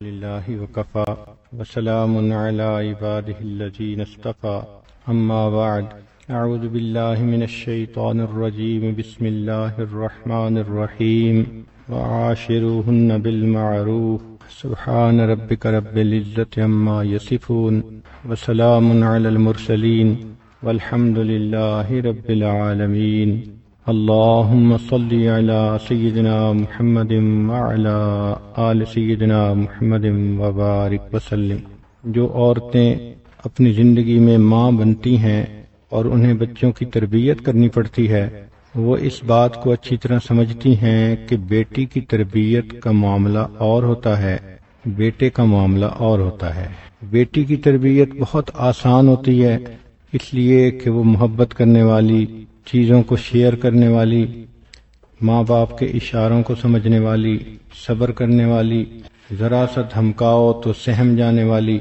لله وكفى وسلام على عباده الذين اصطفى أما بعد أعوذ بالله من الشيطان الرجيم بسم الله الرحمن الرحيم وعاشروهن بالمعروف سبحان ربك رب العزة عما يصفون وسلام على المرسلين والحمد لله رب العالمين اللهم صل على سيدنا محمد وعلى آل سيدنا محمد وبارک وسلم۔ جو عورتیں اپنی زندگی میں ماں بنتی ہیں اور انہیں بچوں کی تربیت کرنی پڑتی ہے، وہ اس بات کو اچھی طرح سمجھتی ہیں کہ بیٹی کی تربیت کا معاملہ اور ہوتا ہے، بیٹے کا معاملہ اور ہوتا ہے۔ بیٹی کی تربیت بہت آسان ہوتی ہے، اس لیے کہ وہ محبت کرنے والی، چیزوں کو شیئر کرنے والی، ماں باپ کے اشاروں کو سمجھنے والی، صبر کرنے والی، ذرا سا دھمکاؤ تو سہم جانے والی،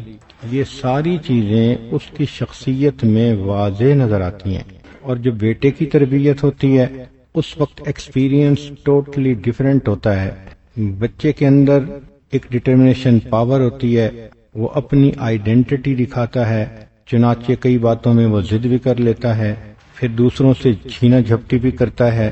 یہ ساری چیزیں اس کی شخصیت میں واضح نظر آتی ہیں۔ اور جو بیٹے کی تربیت ہوتی ہے اس وقت ایکسپیرینس ٹوٹلی ڈیفرنٹ ہوتا ہے۔ بچے کے اندر ایک ڈٹرمنیشن پاور ہوتی ہے، وہ اپنی آئیڈینٹی دکھاتا ہے، چنانچہ کئی باتوں میں وہ ضد بھی کر لیتا ہے، پھر دوسروں سے چھینا جھپٹی بھی کرتا ہے،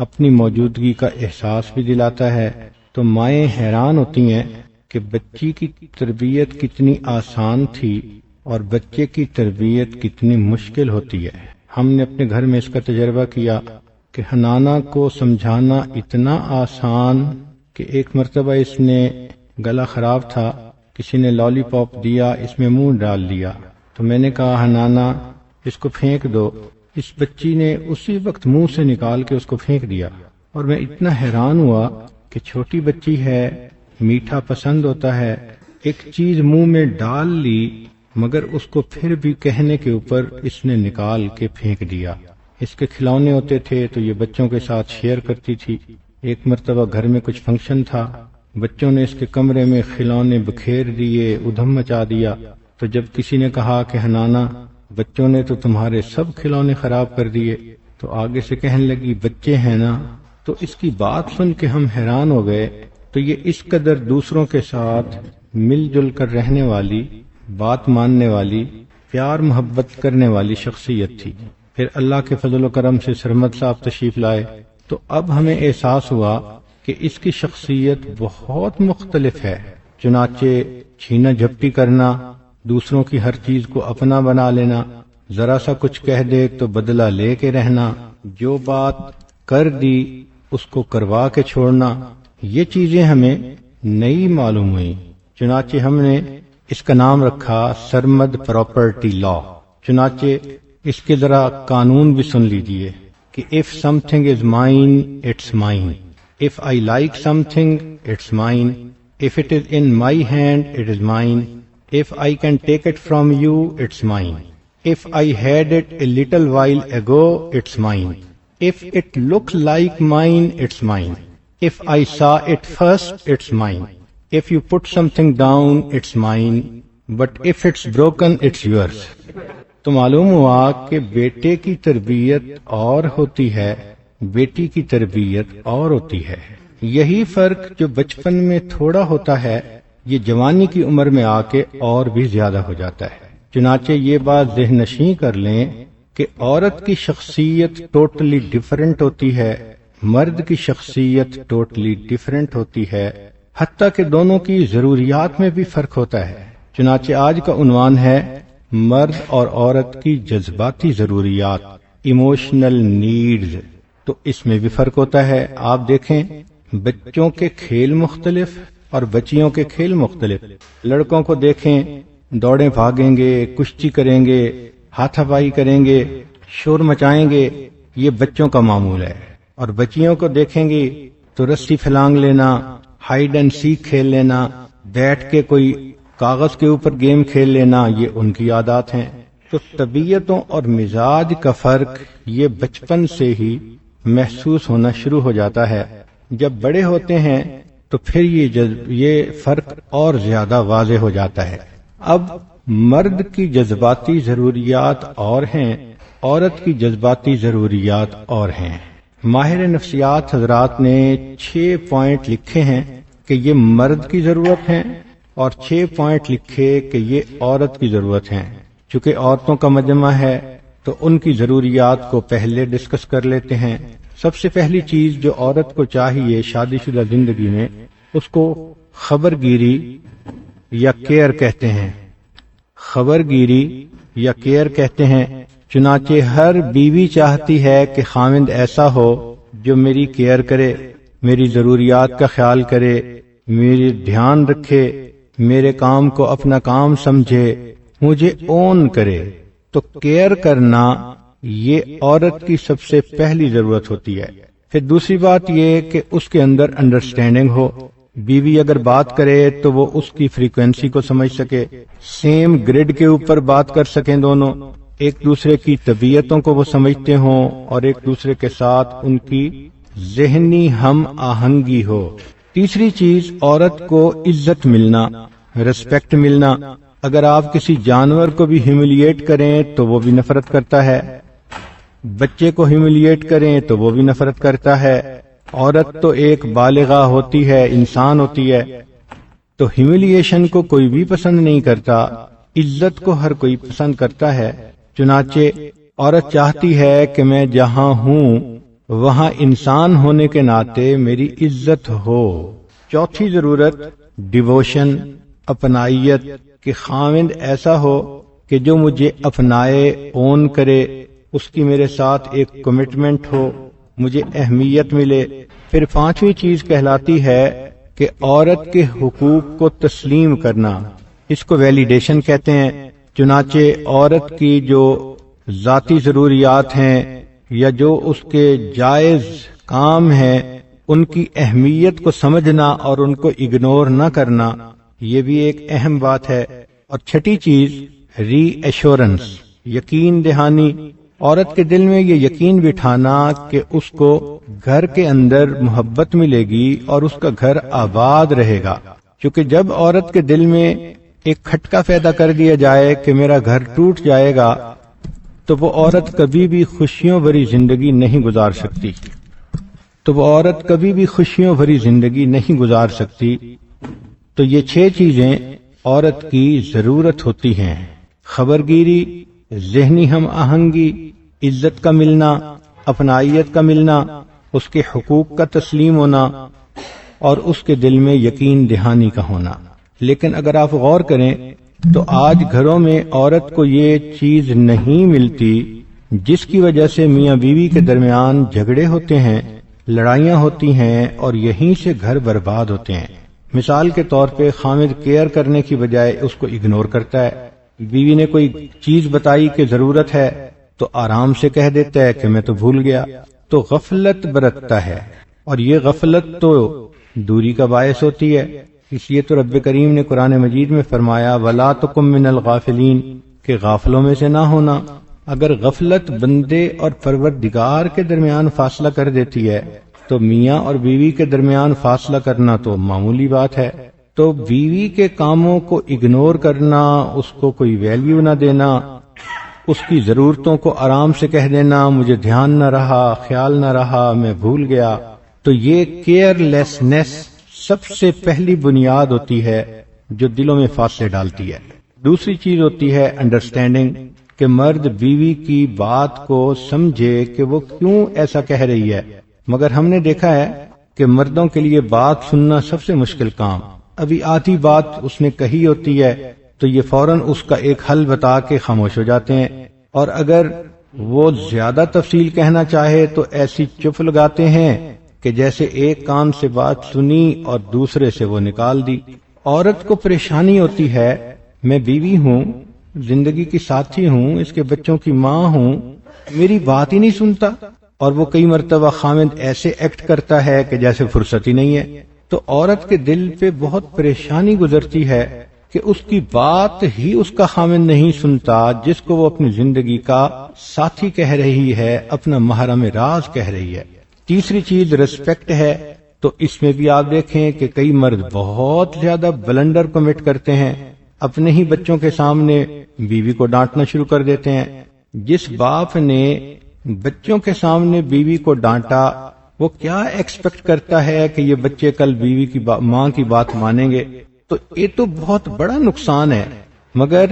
اپنی موجودگی کا احساس بھی دلاتا ہے۔ تو مائیں حیران ہوتی ہیں کہ بچی کی تربیت کتنی آسان تھی اور بچے کی تربیت کتنی مشکل ہوتی ہے۔ ہم نے اپنے گھر میں اس کا تجربہ کیا کہ حنانہ کو سمجھانا اتنا آسان کہ ایک مرتبہ اس نے گلا خراب تھا، کسی نے لالی پاپ دیا، اس میں منہ ڈال لیا، تو میں نے کہا حنانہ اس کو پھینک دو۔ اس بچی نے اسی وقت منہ سے نکال کے اس کو پھینک دیا، اور میں اتنا حیران ہوا کہ چھوٹی بچی ہے، میٹھا پسند ہوتا ہے، ایک چیز منہ میں ڈال لی مگر اس کو پھر بھی کہنے کے اوپر اس نے نکال کے پھینک دیا۔ اس کے کھلونے ہوتے تھے تو یہ بچوں کے ساتھ شیئر کرتی تھی۔ ایک مرتبہ گھر میں کچھ فنکشن تھا، بچوں نے اس کے کمرے میں کھلونے بکھیر دیے، ادھم مچا دیا، تو جب کسی نے کہا کہ حنانہ بچوں نے تو تمہارے سب کھلونے خراب کر دیے، تو آگے سے کہنے لگی بچے ہیں نا۔ تو اس کی بات سن کے ہم حیران ہو گئے، تو یہ اس قدر دوسروں کے ساتھ مل جل کر رہنے والی، بات ماننے والی، پیار محبت کرنے والی شخصیت تھی۔ پھر اللہ کے فضل و کرم سے سرمد صاحب تشریف لائے، تو اب ہمیں احساس ہوا کہ اس کی شخصیت بہت مختلف ہے۔ چنانچہ چھینا جھپٹی کرنا، دوسروں کی ہر چیز کو اپنا بنا لینا، ذرا سا کچھ کہہ دے تو بدلہ لے کے رہنا، جو بات کر دی اس کو کروا کے چھوڑنا، یہ چیزیں ہمیں نئی معلوم ہوئی۔ چنانچہ ہم نے اس کا نام رکھا سرمد پراپرٹی لا۔ چنانچہ اس کے ذرا قانون بھی سن لیجئے کہ if something is mine it's mine, if I like something it's mine, if it is in my hand it is mine, if I can take it from you it's mine, if I had it a little while ago it's mine, if it looked like mine it's mine, if I saw it first it's mine, if you put something down it's mine, but if it's broken it's yours۔ تو معلوم ہوا کہ بیٹے کی تربیت اور ہوتی ہے، بیٹی کی تربیت اور ہوتی ہے۔ یہی فرق جو بچپن میں تھوڑا ہوتا ہے یہ جوانی کی عمر میں آ کے اور بھی زیادہ ہو جاتا ہے۔ چنانچہ یہ بات ذہن نشین کر لیں کہ عورت کی شخصیت ٹوٹلی ڈیفرنٹ ہوتی ہے، مرد کی شخصیت ٹوٹلی ڈیفرنٹ ہوتی ہے، حتیٰ کہ دونوں کی ضروریات میں بھی فرق ہوتا ہے۔ چنانچہ آج کا عنوان ہے مرد اور عورت کی جذباتی ضروریات، ایموشنل نیڈز۔ تو اس میں بھی فرق ہوتا ہے۔ آپ دیکھیں بچوں کے کھیل مختلف اور بچیوں کے کھیل مختلف۔ لڑکوں کو دیکھیں دوڑیں بھاگیں گے، کشتی کریں گے، ہاتھا پائی کریں گے، شور مچائیں گے، یہ بچوں کا معمول ہے۔ اور بچیوں کو دیکھیں گے تو رسی پھلانگ لینا، ہائیڈ اینڈ سیک کھیل لینا، بیٹھ کے کوئی کاغذ کے اوپر گیم کھیل لینا، یہ ان کی عادات ہیں۔ تو طبیعتوں اور مزاج کا فرق یہ بچپن سے ہی محسوس ہونا شروع ہو جاتا ہے۔ جب بڑے ہوتے ہیں تو پھر یہ فرق اور زیادہ واضح ہو جاتا ہے۔ اب مرد کی جذباتی ضروریات اور ہیں، عورت کی جذباتی ضروریات اور ہیں۔ ماہر نفسیات حضرات نے 6 پوائنٹ لکھے ہیں کہ یہ مرد کی ضرورت ہیں اور 6 پوائنٹ لکھے کہ یہ عورت کی ضرورت ہیں۔ چونکہ عورتوں کا مجمع ہے تو ان کی ضروریات کو پہلے ڈسکس کر لیتے ہیں۔ سب سے پہلی چیز جو عورت کو چاہیے شادی شدہ زندگی میں، اس کو خبر گیری یا کیئر کہتے ہیں۔ خبر گیری یا کیئر کہتے ہیں۔ چنانچہ ہر بیوی چاہتی ہے کہ خاوند ایسا ہو جو میری کیئر کرے، میری ضروریات کا خیال کرے، میری دھیان رکھے، میرے کام کو اپنا کام سمجھے، مجھے اون کرے۔ تو کیئر کرنا یہ عورت کی سب سے پہلی ضرورت ہوتی ہے۔ پھر دوسری بات یہ کہ اس کے اندر انڈرسٹینڈنگ ہو۔ بیوی اگر بات کرے تو وہ اس کی فریکوینسی کو سمجھ سکے، سیم گریڈ کے اوپر بات کر سکیں، دونوں ایک دوسرے کی طبیعتوں کو وہ سمجھتے ہوں اور ایک دوسرے کے ساتھ ان کی ذہنی ہم آہنگی ہو۔ تیسری چیز، عورت کو عزت ملنا، ریسپیکٹ ملنا۔ اگر آپ کسی جانور کو بھی ہیوملیٹ کریں تو وہ بھی نفرت کرتا ہے، بچے کو ہیوملیٹ کریں تو وہ بھی نفرت کرتا ہے۔ عورت تو ایک بالغہ ہوتی ہے، انسان ہوتی ہے، تو ہیوملیشن کو کوئی بھی پسند نہیں کرتا، عزت کو ہر کوئی پسند کرتا ہے۔ چنانچہ عورت چاہتی ہے کہ میں جہاں ہوں وہاں انسان ہونے کے ناطے میری عزت ہو۔ چوتھی ضرورت ڈیووشن، اپنائیت، کہ خاوند ایسا ہو کہ جو مجھے اپنائے، اون کرے، اس کی میرے ساتھ ایک کمٹمنٹ ہو، مجھے اہمیت ملے۔ پھر پانچویں چیز کہلاتی ہے کہ عورت کے حقوق کو تسلیم کرنا، اس کو ویلیڈیشن کہتے ہیں۔ چنانچہ عورت کی جو ذاتی ضروریات ہیں یا جو اس کے جائز کام ہیں ان کی اہمیت کو سمجھنا اور ان کو اگنور نہ کرنا، یہ بھی ایک اہم بات ہے۔ اور چھٹی چیز ری ایشورنس، یقین دہانی، عورت کے دل میں یہ یقین بٹھانا کہ اس کو گھر کے اندر محبت ملے گی اور اس کا گھر آباد رہے گا۔ کیونکہ جب عورت کے دل میں ایک کھٹکا پیدا کر دیا جائے کہ میرا گھر ٹوٹ جائے گا تو وہ عورت کبھی بھی خوشیوں بھری زندگی نہیں گزار سکتی، تو یہ 6 چیزیں عورت کی ضرورت ہوتی ہیں: خبر گیری، ذہنی ہم آہنگی، عزت کا ملنا، اپنائیت کا ملنا، اس کے حقوق کا تسلیم ہونا اور اس کے دل میں یقین دہانی کا ہونا۔ لیکن اگر آپ غور کریں تو آج گھروں میں عورت کو یہ چیز نہیں ملتی، جس کی وجہ سے میاں بیوی کے درمیان جھگڑے ہوتے ہیں، لڑائیاں ہوتی ہیں اور یہیں سے گھر برباد ہوتے ہیں۔ مثال کے طور پہ خاوند کیئر کرنے کی بجائے اس کو اگنور کرتا ہے۔ بیوی نے کوئی چیز بتائی کہ ضرورت ہے تو آرام سے کہہ دیتا ہے کہ میں تو بھول گیا، تو غفلت برتتا ہے، اور یہ غفلت تو دوری کا باعث ہوتی ہے۔ اس لیے تو رب کریم نے قرآن مجید میں فرمایا وَلَا تَكُن مِّنَ الْغَافِلِينَ، کہ غافلوں میں سے نہ ہونا۔ اگر غفلت بندے اور پروردگار کے درمیان فاصلہ کر دیتی ہے تو میاں اور بیوی کے درمیان فاصلہ کرنا تو معمولی بات ہے۔ تو بیوی کے کاموں کو اگنور کرنا، اس کو کوئی ویلیو نہ دینا، اس کی ضرورتوں کو آرام سے کہہ دینا مجھے دھیان نہ رہا، خیال نہ رہا، میں بھول گیا، تو یہ کیئر لیسنس سب سے پہلی بنیاد ہوتی ہے جو دلوں میں فاصلے ڈالتی ہے۔ دوسری چیز ہوتی ہے انڈرسٹینڈنگ، کہ مرد بیوی کی بات کو سمجھے کہ وہ کیوں ایسا کہہ رہی ہے۔ مگر ہم نے دیکھا ہے کہ مردوں کے لیے بات سننا سب سے مشکل کام۔ ابھی آدھی بات اس نے کہی ہوتی ہے تو یہ فوراً اس کا ایک حل بتا کے خاموش ہو جاتے ہیں، اور اگر وہ زیادہ تفصیل کہنا چاہے تو ایسی چپ لگاتے ہیں کہ جیسے ایک کان سے بات سنی اور دوسرے سے وہ نکال دی۔ عورت کو پریشانی ہوتی ہے، میں بیوی ہوں، زندگی کی ساتھی ہوں، اس کے بچوں کی ماں ہوں، میری بات ہی نہیں سنتا، اور وہ کئی مرتبہ خاوند ایسے ایکٹ کرتا ہے کہ جیسے فرصت ہی نہیں ہے۔ تو عورت کے دل پہ بہت پریشانی گزرتی ہے کہ اس کی بات ہی اس کا خاوند نہیں سنتا، جس کو وہ اپنی زندگی کا ساتھی کہہ رہی ہے، اپنا محرم راز کہہ رہی ہے۔ تیسری چیز ریسپیکٹ ہے، تو اس میں بھی آپ دیکھیں کہ کئی مرد بہت زیادہ بلنڈر کمٹ کرتے ہیں، اپنے ہی بچوں کے سامنے بیوی کو ڈانٹنا شروع کر دیتے ہیں۔ جس باپ نے بچوں کے سامنے بیوی کو ڈانٹا وہ کیا ایکسپیکٹ کرتا ہے کہ یہ بچے کل بیوی کی ماں کی بات مانیں گے؟ تو یہ تو بہت بڑا نقصان ہے، مگر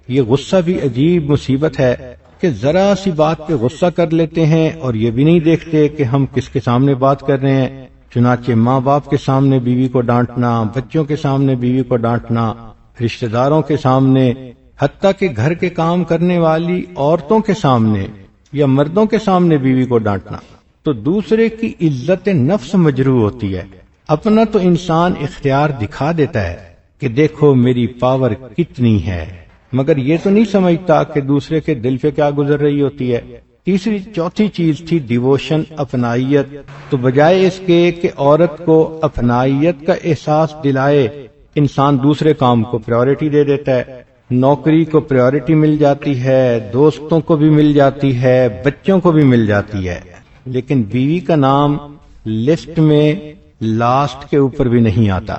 یہ غصہ بھی عجیب مصیبت ہے کہ ذرا سی بات پہ غصہ کر لیتے ہیں اور یہ بھی نہیں دیکھتے کہ ہم کس کے سامنے بات کر رہے ہیں۔ چنانچہ ماں باپ کے سامنے بیوی کو ڈانٹنا، بچوں کے سامنے بیوی کو ڈانٹنا، رشتہ داروں کے سامنے، حتیٰ کہ گھر کے کام کرنے والی عورتوں کے سامنے یا مردوں کے سامنے بیوی کو ڈانٹنا، تو دوسرے کی عزت نفس مجروح ہوتی ہے۔ اپنا تو انسان اختیار دکھا دیتا ہے کہ دیکھو میری پاور کتنی ہے، مگر یہ تو نہیں سمجھتا کہ دوسرے کے دل پہ کیا گزر رہی ہوتی ہے۔ تیسری چوتھی چیز تھی ڈیووشن، اپنائیت۔ تو بجائے اس کے کہ عورت کو اپنائیت کا احساس دلائے، انسان دوسرے کام کو پریورٹی دے دیتا ہے، نوکری کو پریورٹی مل جاتی ہے، دوستوں کو بھی مل جاتی ہے، بچوں کو بھی مل جاتی ہے، لیکن بیوی کا نام لسٹ میں لاسٹ کے اوپر بھی نہیں آتا،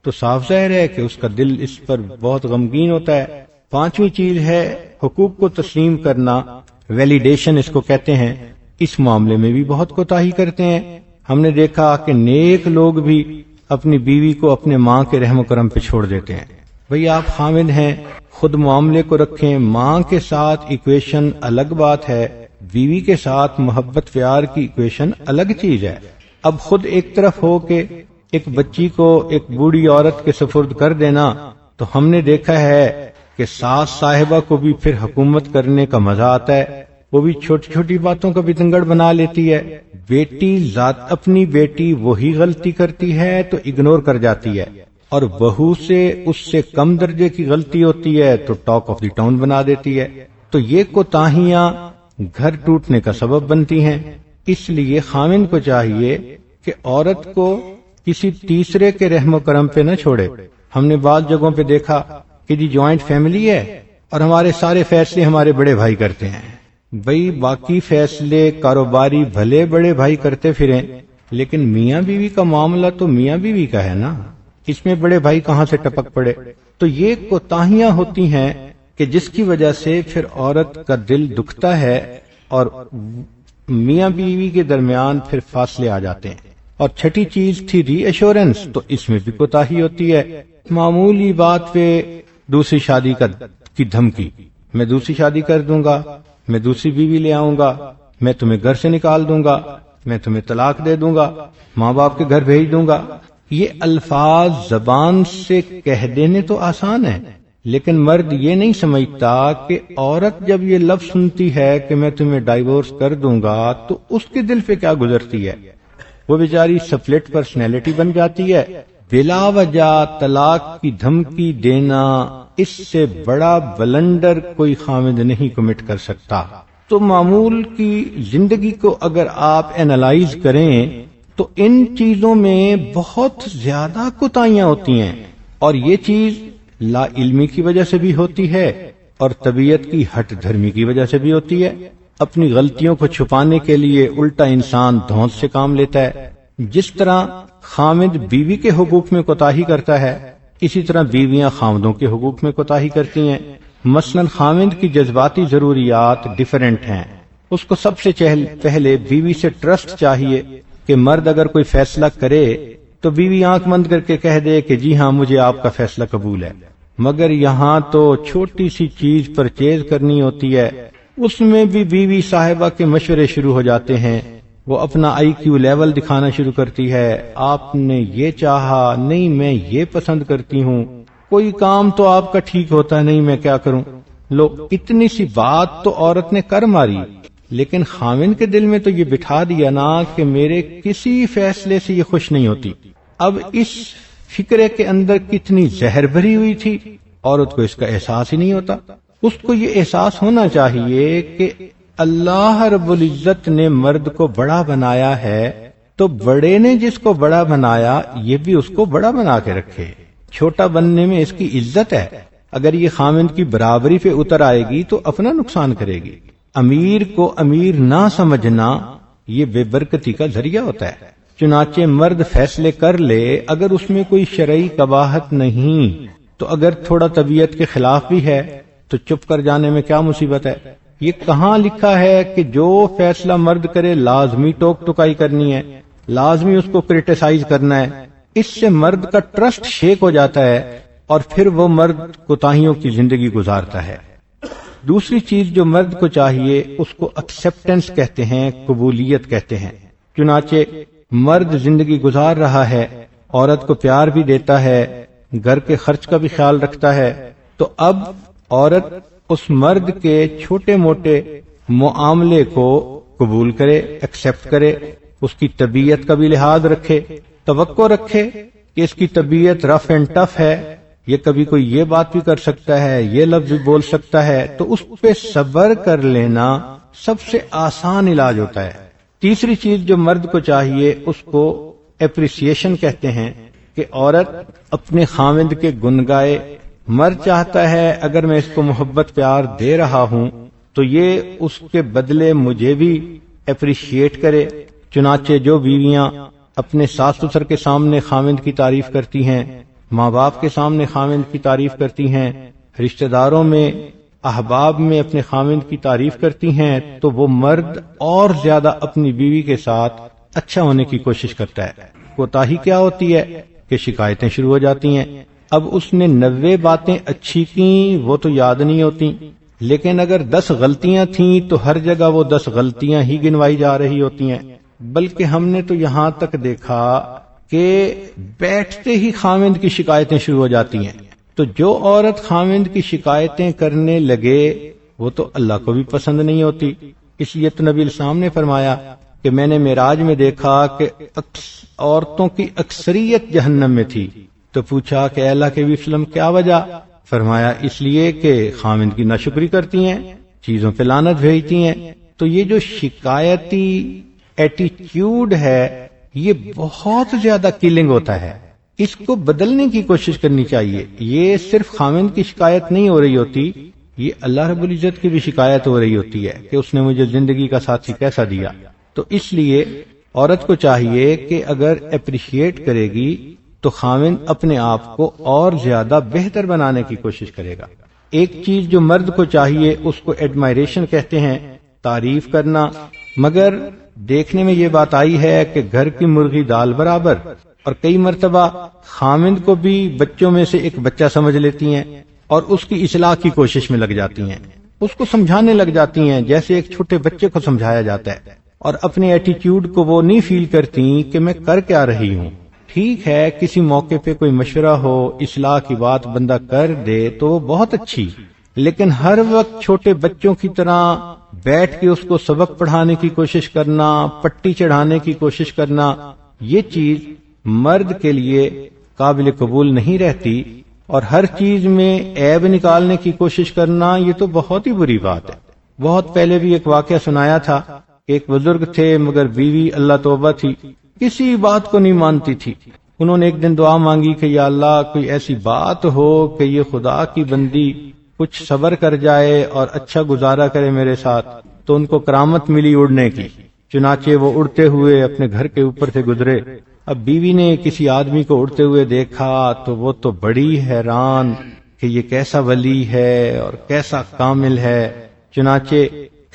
تو صاف ظاہر ہے کہ اس کا دل اس پر بہت غمگین ہوتا ہے۔ پانچویں چیز ہے حقوق کو تسلیم کرنا، ویلیڈیشن اس کو کہتے ہیں۔ اس معاملے میں بھی بہت کوتاہی کرتے ہیں۔ ہم نے دیکھا کہ نیک لوگ بھی اپنی بیوی کو اپنے ماں کے رحم و کرم پہ چھوڑ دیتے ہیں۔ بھئی آپ خامد ہیں، خود معاملے کو رکھیں، ماں کے ساتھ ایکویشن الگ بات ہے، بیوی کے ساتھ محبت پیار کی ایکویشن الگ چیز ہے۔ اب خود ایک طرف ہو کہ ایک بچی کو ایک بوڑھی عورت کے سپرد کر دینا، تو ہم نے دیکھا ہے کہ ساس صاحبہ کو بھی پھر حکومت کرنے کا مزہ آتا ہے، وہ بھی چھوٹی چھوٹی باتوں کا بتنگڑ بنا لیتی ہے۔ بیٹی ذات اپنی بیٹی وہی غلطی کرتی ہے تو اگنور کر جاتی ہے، اور بہو سے اس سے کم درجے کی غلطی ہوتی ہے تو ٹاک آف دی ٹاؤن بنا دیتی ہے۔ تو یہ کوتاہیاں گھر ٹوٹنے کا سبب بنتی ہیں۔ اس لیے خاوند کو چاہیے کہ عورت کو کسی تیسرے کے رحم و کرم پہ نہ چھوڑے۔ ہم نے بعض جگہوں پہ دیکھا کہ جی جوائنٹ فیملی ہے اور ہمارے سارے فیصلے ہمارے بڑے بھائی کرتے ہیں۔ بھئی باقی فیصلے کاروباری بھلے بڑے بھائی کرتے پھریں، لیکن میاں بیوی کا معاملہ تو میاں بیوی کا ہے نا، اس میں بڑے بھائی کہاں سے ٹپک پڑے؟ تو یہ کوتاہیاں ہوتی ہیں کہ جس کی وجہ سے پھر عورت کا دل دکھتا ہے اور میاں بیوی کے درمیان پھر فاصلے آ جاتے ہیں۔ اور چھٹی چیز تھی ری ایشورنس، تو اس میں بھی کوتاہی ہوتی ہے۔ معمولی بات پہ دوسری شادی کی دھمکی، میں دوسری شادی کر دوں گا، میں دوسری بیوی لے آؤں گا، میں تمہیں گھر سے نکال دوں گا، میں تمہیں طلاق دے دوں گا، ماں باپ کے گھر بھیج دوں گا۔ یہ الفاظ زبان سے کہہ دینے تو آسان ہے، لیکن مرد یہ نہیں سمجھتا کہ عورت جب یہ لفظ سنتی ہے کہ میں تمہیں ڈائیورس کر دوں گا تو اس کے دل پہ کیا گزرتی ہے۔ وہ بیچاری سپلٹ پرسنالٹی بن جاتی ہے۔ بلا وجہ طلاق کی دھمکی دینا، اس سے بڑا بلنڈر کوئی خامد نہیں کمٹ کر سکتا۔ تو معمول کی زندگی کو اگر آپ اینالائز کریں تو ان چیزوں میں بہت زیادہ کوتاہیاں ہوتی ہیں، اور یہ چیز لا علمی کی وجہ سے بھی ہوتی ہے اور طبیعت کی ہٹ دھرمی کی وجہ سے بھی ہوتی ہے۔ اپنی غلطیوں کو چھپانے کے لیے الٹا انسان دھونس سے کام لیتا ہے۔ جس طرح خامد بیوی کے حقوق میں کوتاہی کرتا ہے، اسی طرح بیویاں خامدوں کے حقوق میں کوتاہی کرتی ہیں۔ مثلا خامد کی جذباتی ضروریات ڈیفرنٹ ہیں۔ اس کو سب سے پہلے بیوی سے ٹرسٹ چاہیے کہ مرد اگر کوئی فیصلہ کرے تو بیوی آنکھ بند کر کے کہہ دے کہ جی ہاں مجھے آپ کا فیصلہ قبول ہے۔ مگر یہاں تو چھوٹی سی چیز پرچیز کرنی ہوتی ہے، اس میں بھی بیوی صاحبہ کے مشورے شروع ہو جاتے ہیں۔ وہ اپنا آئی کیو لیول دکھانا شروع کرتی ہے، آپ نے یہ چاہا نہیں، میں یہ پسند کرتی ہوں، کوئی کام تو آپ کا ٹھیک ہوتا نہیں، میں کیا کروں؟ لو، اتنی سی بات تو عورت نے کر ماری، لیکن خاوند کے دل میں تو یہ بٹھا دیا نا کہ میرے کسی فیصلے سے یہ خوش نہیں ہوتی۔ اب اس فکرے کے اندر کتنی زہر بھری ہوئی تھی، عورت کو اس کا احساس ہی نہیں ہوتا۔ اس کو یہ احساس ہونا چاہیے کہ اللہ رب العزت نے مرد کو بڑا بنایا ہے، تو بڑے نے جس کو بڑا بنایا یہ بھی اس کو بڑا بنا کے رکھے۔ چھوٹا بننے میں اس کی عزت ہے۔ اگر یہ خامند کی برابری پہ اتر آئے گی تو اپنا نقصان کرے گی۔ امیر کو امیر نہ سمجھنا یہ بے برکتی کا ذریعہ ہوتا ہے۔ چنانچہ مرد فیصلے کر لے، اگر اس میں کوئی شرعی قباحت نہیں تو اگر تھوڑا طبیعت کے خلاف بھی ہے تو چپ کر جانے میں کیا مصیبت ہے؟ یہ کہاں لکھا ہے کہ جو فیصلہ مرد کرے لازمی ٹوک ٹکائی کرنی ہے، لازمی اس کو کرٹیسائز کرنا ہے؟ اس سے مرد کا ٹرسٹ شیک ہو جاتا ہے اور پھر وہ مرد کوتاہیوں کی زندگی گزارتا ہے۔ دوسری چیز جو مرد کو چاہیے اس کو ایکسپٹنس کہتے ہیں، قبولیت کہتے ہیں۔ چنانچہ مرد زندگی گزار رہا ہے، عورت کو پیار بھی دیتا ہے، گھر کے خرچ کا بھی خیال رکھتا ہے، تو اب عورت اس مرد کے چھوٹے موٹے معاملے کو قبول کرے، ایکسپٹ کرے، اس کی طبیعت کا بھی لحاظ رکھے، توقع رکھے کہ اس کی طبیعت رف اینڈ ٹف ہے، یہ کبھی کوئی یہ بات بھی کر سکتا ہے، یہ لفظ بھی بول سکتا ہے، تو اس پہ صبر کر لینا سب سے آسان علاج ہوتا ہے۔ تیسری چیز جو مرد کو چاہیے اس کو اپریسیشن کہتے ہیں، کہ عورت اپنے خاوند کے گن گائے۔ مرد چاہتا ہے اگر میں اس کو محبت پیار دے رہا ہوں تو یہ اس کے بدلے مجھے بھی اپریشیٹ کرے۔ چنانچہ جو بیویاں اپنے ساس سسر کے سامنے خاوند کی تعریف کرتی ہیں، ماں باپ کے سامنے خاوند کی تعریف کرتی ہیں، رشتہ داروں میں احباب میں اپنے خاوند کی تعریف کرتی ہیں، تو وہ مرد اور زیادہ اپنی بیوی کے ساتھ اچھا ہونے کی کوشش کرتا ہے۔ کوتاہی کیا ہوتی ہے کہ شکایتیں شروع ہو جاتی ہیں۔ اب اس نے 90 باتیں اچھی کیں وہ تو یاد نہیں ہوتی، لیکن اگر 10 غلطیاں تھیں تو ہر جگہ وہ 10 غلطیاں ہی گنوائی جا رہی ہوتی ہیں۔ بلکہ ہم نے تو یہاں تک دیکھا کہ بیٹھتے ہی خاوند کی شکایتیں شروع ہو جاتی ہیں۔ تو جو عورت خاوند کی شکایتیں کرنے لگے وہ تو اللہ کو بھی پسند نہیں ہوتی۔ اس لیے تو نبی الاسلام نے فرمایا کہ میں نے معراج میں دیکھا کہ عورتوں کی اکثریت جہنم میں تھی۔ تو پوچھا کہ اللہ کے نبی وسلم کیا وجہ؟ فرمایا اس لیے کہ خاوند کی ناشکری کرتی ہیں، چیزوں پہ لعنت بھیجتی ہیں۔ تو یہ جو شکایتی ایٹیٹیوڈ ہے یہ بہت زیادہ کلنگ ہوتا ہے، اس کو بدلنے کی کوشش کرنی چاہیے۔ یہ صرف خاوند کی شکایت نہیں ہو رہی ہوتی، یہ اللہ رب العزت کی بھی شکایت ہو رہی ہوتی ہے کہ اس نے مجھے زندگی کا ساتھی کیسا دیا۔ تو اس لیے عورت کو چاہیے کہ اگر اپریشیٹ کرے گی تو خاوند اپنے آپ کو اور زیادہ بہتر بنانے کی کوشش کرے گا۔ ایک چیز جو مرد کو چاہیے اس کو ایڈمائریشن کہتے ہیں، تعریف کرنا، مگر دیکھنے میں یہ بات آئی ہے کہ گھر کی مرغی دال برابر، اور کئی مرتبہ خاوند کو بھی بچوں میں سے ایک بچہ سمجھ لیتی ہیں اور اس کی اصلاح کی کوشش میں لگ جاتی ہیں، اس کو سمجھانے لگ جاتی ہیں جیسے ایک چھوٹے بچے کو سمجھایا جاتا ہے، اور اپنے ایٹیٹیوڈ کو وہ نہیں فیل کرتی کہ میں کر کیا رہی ہوں۔ ٹھیک ہے کسی موقع پہ کوئی مشورہ ہو، اصلاح کی بات بندہ کر دے تو وہ بہت اچھی، لیکن ہر وقت چھوٹے بچوں کی طرح بیٹھ کے اس کو سبق پڑھانے کی کوشش کرنا، پٹی چڑھانے کی کوشش کرنا، یہ چیز مرد کے لیے قابل قبول نہیں رہتی، اور ہر چیز میں عیب نکالنے کی کوشش کرنا یہ تو بہت ہی بری بات ہے۔ بہت پہلے بھی ایک واقعہ سنایا تھا، ایک بزرگ تھے مگر بیوی اللہ توبہ تھی، کسی بات کو نہیں مانتی تھی۔ انہوں نے ایک دن دعا مانگی کہ یا اللہ کوئی ایسی بات ہو کہ یہ خدا کی بندی کچھ صبر کر جائے اور اچھا گزارا کرے میرے ساتھ، تو ان کو کرامت ملی اڑنے کی۔ چنانچہ وہ اڑتے ہوئے اپنے گھر کے اوپر سے گزرے۔ اب بیوی نے کسی آدمی کو اڑتے ہوئے دیکھا تو وہ تو بڑی حیران کہ یہ کیسا ولی ہے اور کیسا کامل ہے۔ چنانچہ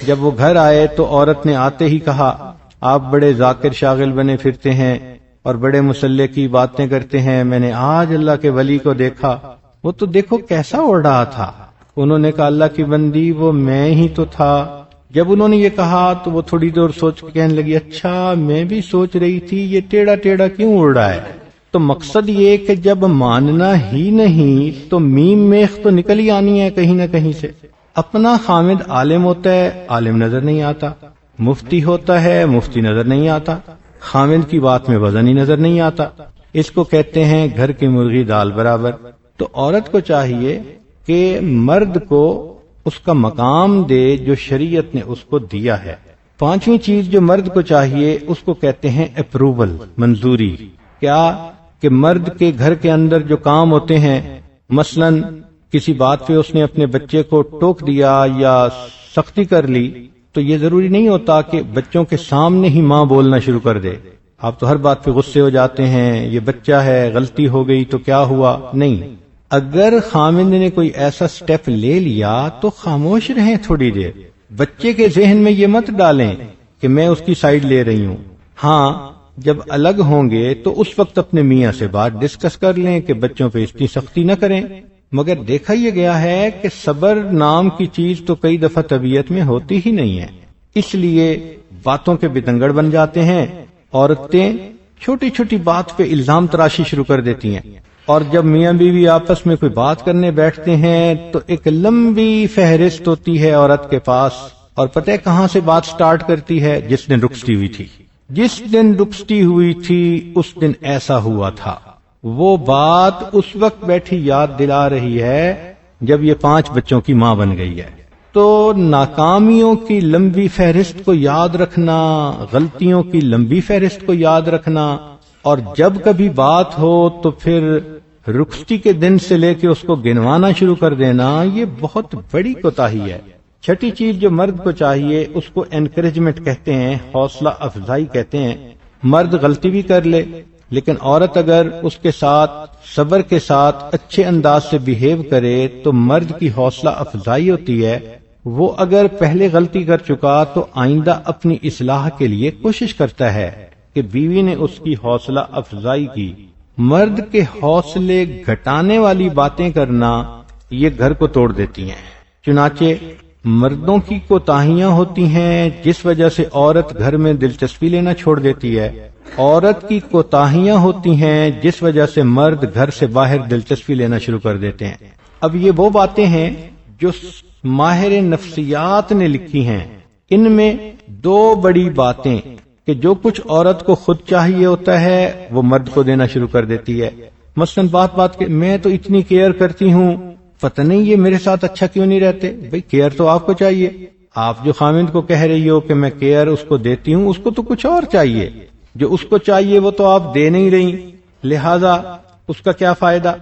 جب وہ گھر آئے تو عورت نے آتے ہی کہا آپ بڑے ذاکر شاغل بنے پھرتے ہیں اور بڑے مسلح کی باتیں کرتے ہیں، میں نے آج اللہ کے ولی کو دیکھا، وہ تو دیکھو کیسا اڑ رہا تھا۔ انہوں نے کہا اللہ کی بندی وہ میں ہی تو تھا۔ جب انہوں نے یہ کہا تو وہ تھوڑی دیر سوچ کے کہنے لگی اچھا میں بھی سوچ رہی تھی یہ ٹیڑھا ٹیڑھا کیوں اڑ رہا ہے۔ تو مقصد یہ کہ جب ماننا ہی نہیں تو میم میخ تو نکل ہی آنی ہے کہیں نہ کہیں سے۔ اپنا خامد عالم ہوتا ہے، عالم نظر نہیں آتا، مفتی ہوتا ہے، مفتی نظر نہیں آتا، خامد کی بات میں وزن ہی نظر نہیں آتا۔ اس کو کہتے ہیں گھر کی مرغی دال برابر۔ تو عورت کو چاہیے کہ مرد کو اس کا مقام دے جو شریعت نے اس کو دیا ہے۔ پانچویں چیز جو مرد کو چاہیے اس کو کہتے ہیں اپروول، منظوری۔ کیا کہ مرد کے گھر کے اندر جو کام ہوتے ہیں، مثلا کسی بات پہ اس نے اپنے بچے کو ٹوک دیا یا سختی کر لی، تو یہ ضروری نہیں ہوتا کہ بچوں کے سامنے ہی ماں بولنا شروع کر دے۔ آپ تو ہر بات پہ غصے ہو جاتے ہیں، یہ بچہ ہے غلطی ہو گئی تو کیا ہوا، نہیں۔ اگر خامند نے کوئی ایسا سٹیپ لے لیا تو خاموش رہیں تھوڑی دیر، بچے کے ذہن میں یہ مت ڈالیں کہ میں اس کی سائیڈ لے رہی ہوں۔ ہاں جب الگ ہوں گے تو اس وقت اپنے میاں سے بات ڈسکس کر لیں کہ بچوں پہ اتنی سختی نہ کریں. مگر دیکھا یہ گیا ہے کہ صبر نام کی چیز تو کئی دفعہ طبیعت میں ہوتی ہی نہیں ہے، اس لیے باتوں کے بتنگڑ بن جاتے ہیں. عورتیں چھوٹی چھوٹی بات پہ الزام تراشی شروع کر دیتی ہیں، اور جب میاں بیوی آپس میں کوئی بات کرنے بیٹھتے ہیں تو ایک لمبی فہرست ہوتی ہے عورت کے پاس، اور پتہ ہے کہاں سے بات سٹارٹ کرتی ہے؟ جس دن رخصتی ہوئی تھی. جس دن رخصتی ہوئی تھی اس دن ایسا ہوا تھا. وہ بات اس وقت بیٹھی یاد دلا رہی ہے جب یہ 5 بچوں کی ماں بن گئی ہے. تو ناکامیوں کی لمبی فہرست کو یاد رکھنا، غلطیوں کی لمبی فہرست کو یاد رکھنا، اور جب کبھی بات ہو تو پھر رخصتی کے دن سے لے کے اس کو گنوانا شروع کر دینا، یہ بہت بڑی کوتاہی ہے. چھٹی چیز جو مرد کو چاہیے اس کو انکریجمنٹ کہتے ہیں، حوصلہ افزائی کہتے ہیں. مرد غلطی بھی کر لے لیکن عورت اگر اس کے ساتھ صبر کے ساتھ اچھے انداز سے بیہیو کرے تو مرد کی حوصلہ افزائی ہوتی ہے. وہ اگر پہلے غلطی کر چکا تو آئندہ اپنی اصلاح کے لیے کوشش کرتا ہے کہ بیوی نے اس کی حوصلہ افزائی کی. مرد کے حوصلے گھٹانے والی باتیں کرنا یہ گھر کو توڑ دیتی ہیں. چنانچہ مردوں کی کوتاہیاں ہوتی ہیں جس وجہ سے عورت گھر میں دلچسپی لینا چھوڑ دیتی ہے. عورت کی کوتاہیاں ہوتی ہیں جس وجہ سے مرد گھر سے باہر دلچسپی لینا شروع کر دیتے ہیں. اب یہ وہ باتیں ہیں جو ماہر نفسیات نے لکھی ہیں. ان میں 2 بڑی باتیں کہ جو کچھ عورت کو خود چاہیے ہوتا ہے وہ مرد کو دینا شروع کر دیتی ہے. مثلا بات کہ میں تو اتنی کیئر کرتی ہوں، پتہ نہیں یہ میرے ساتھ اچھا کیوں نہیں رہتے. بھئی کیئر تو آپ کو چاہیے. آپ جو خاوند کو کہہ رہی ہو کہ میں کیئر اس کو دیتی ہوں، اس کو تو کچھ اور چاہیے. جو اس کو چاہیے وہ تو آپ دے نہیں رہی، لہذا اس کا کیا فائدہ؟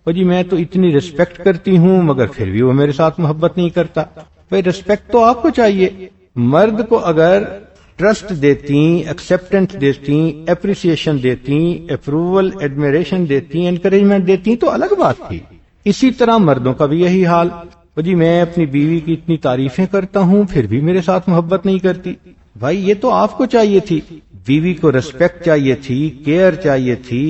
جی میں تو اتنی ریسپیکٹ کرتی ہوں مگر پھر بھی وہ میرے ساتھ محبت نہیں کرتا. بھئی ریسپیکٹ تو آپ کو چاہیے. مرد کو اگر ٹرسٹ دیتی، ایکسپٹنس دیتی، اپریسیشن دیتی، اپروول ایڈمیریشن دیتی، انکریجمنٹ دیتی تو الگ بات تھی. اسی طرح مردوں کا بھی یہی حال. جی میں اپنی بیوی کی اتنی تعریفیں کرتا ہوں پھر بھی میرے ساتھ محبت نہیں کرتی. بھائی یہ تو آپ کو چاہیے تھی. بیوی کو ریسپیکٹ چاہیے تھی، کیئر چاہیے تھی،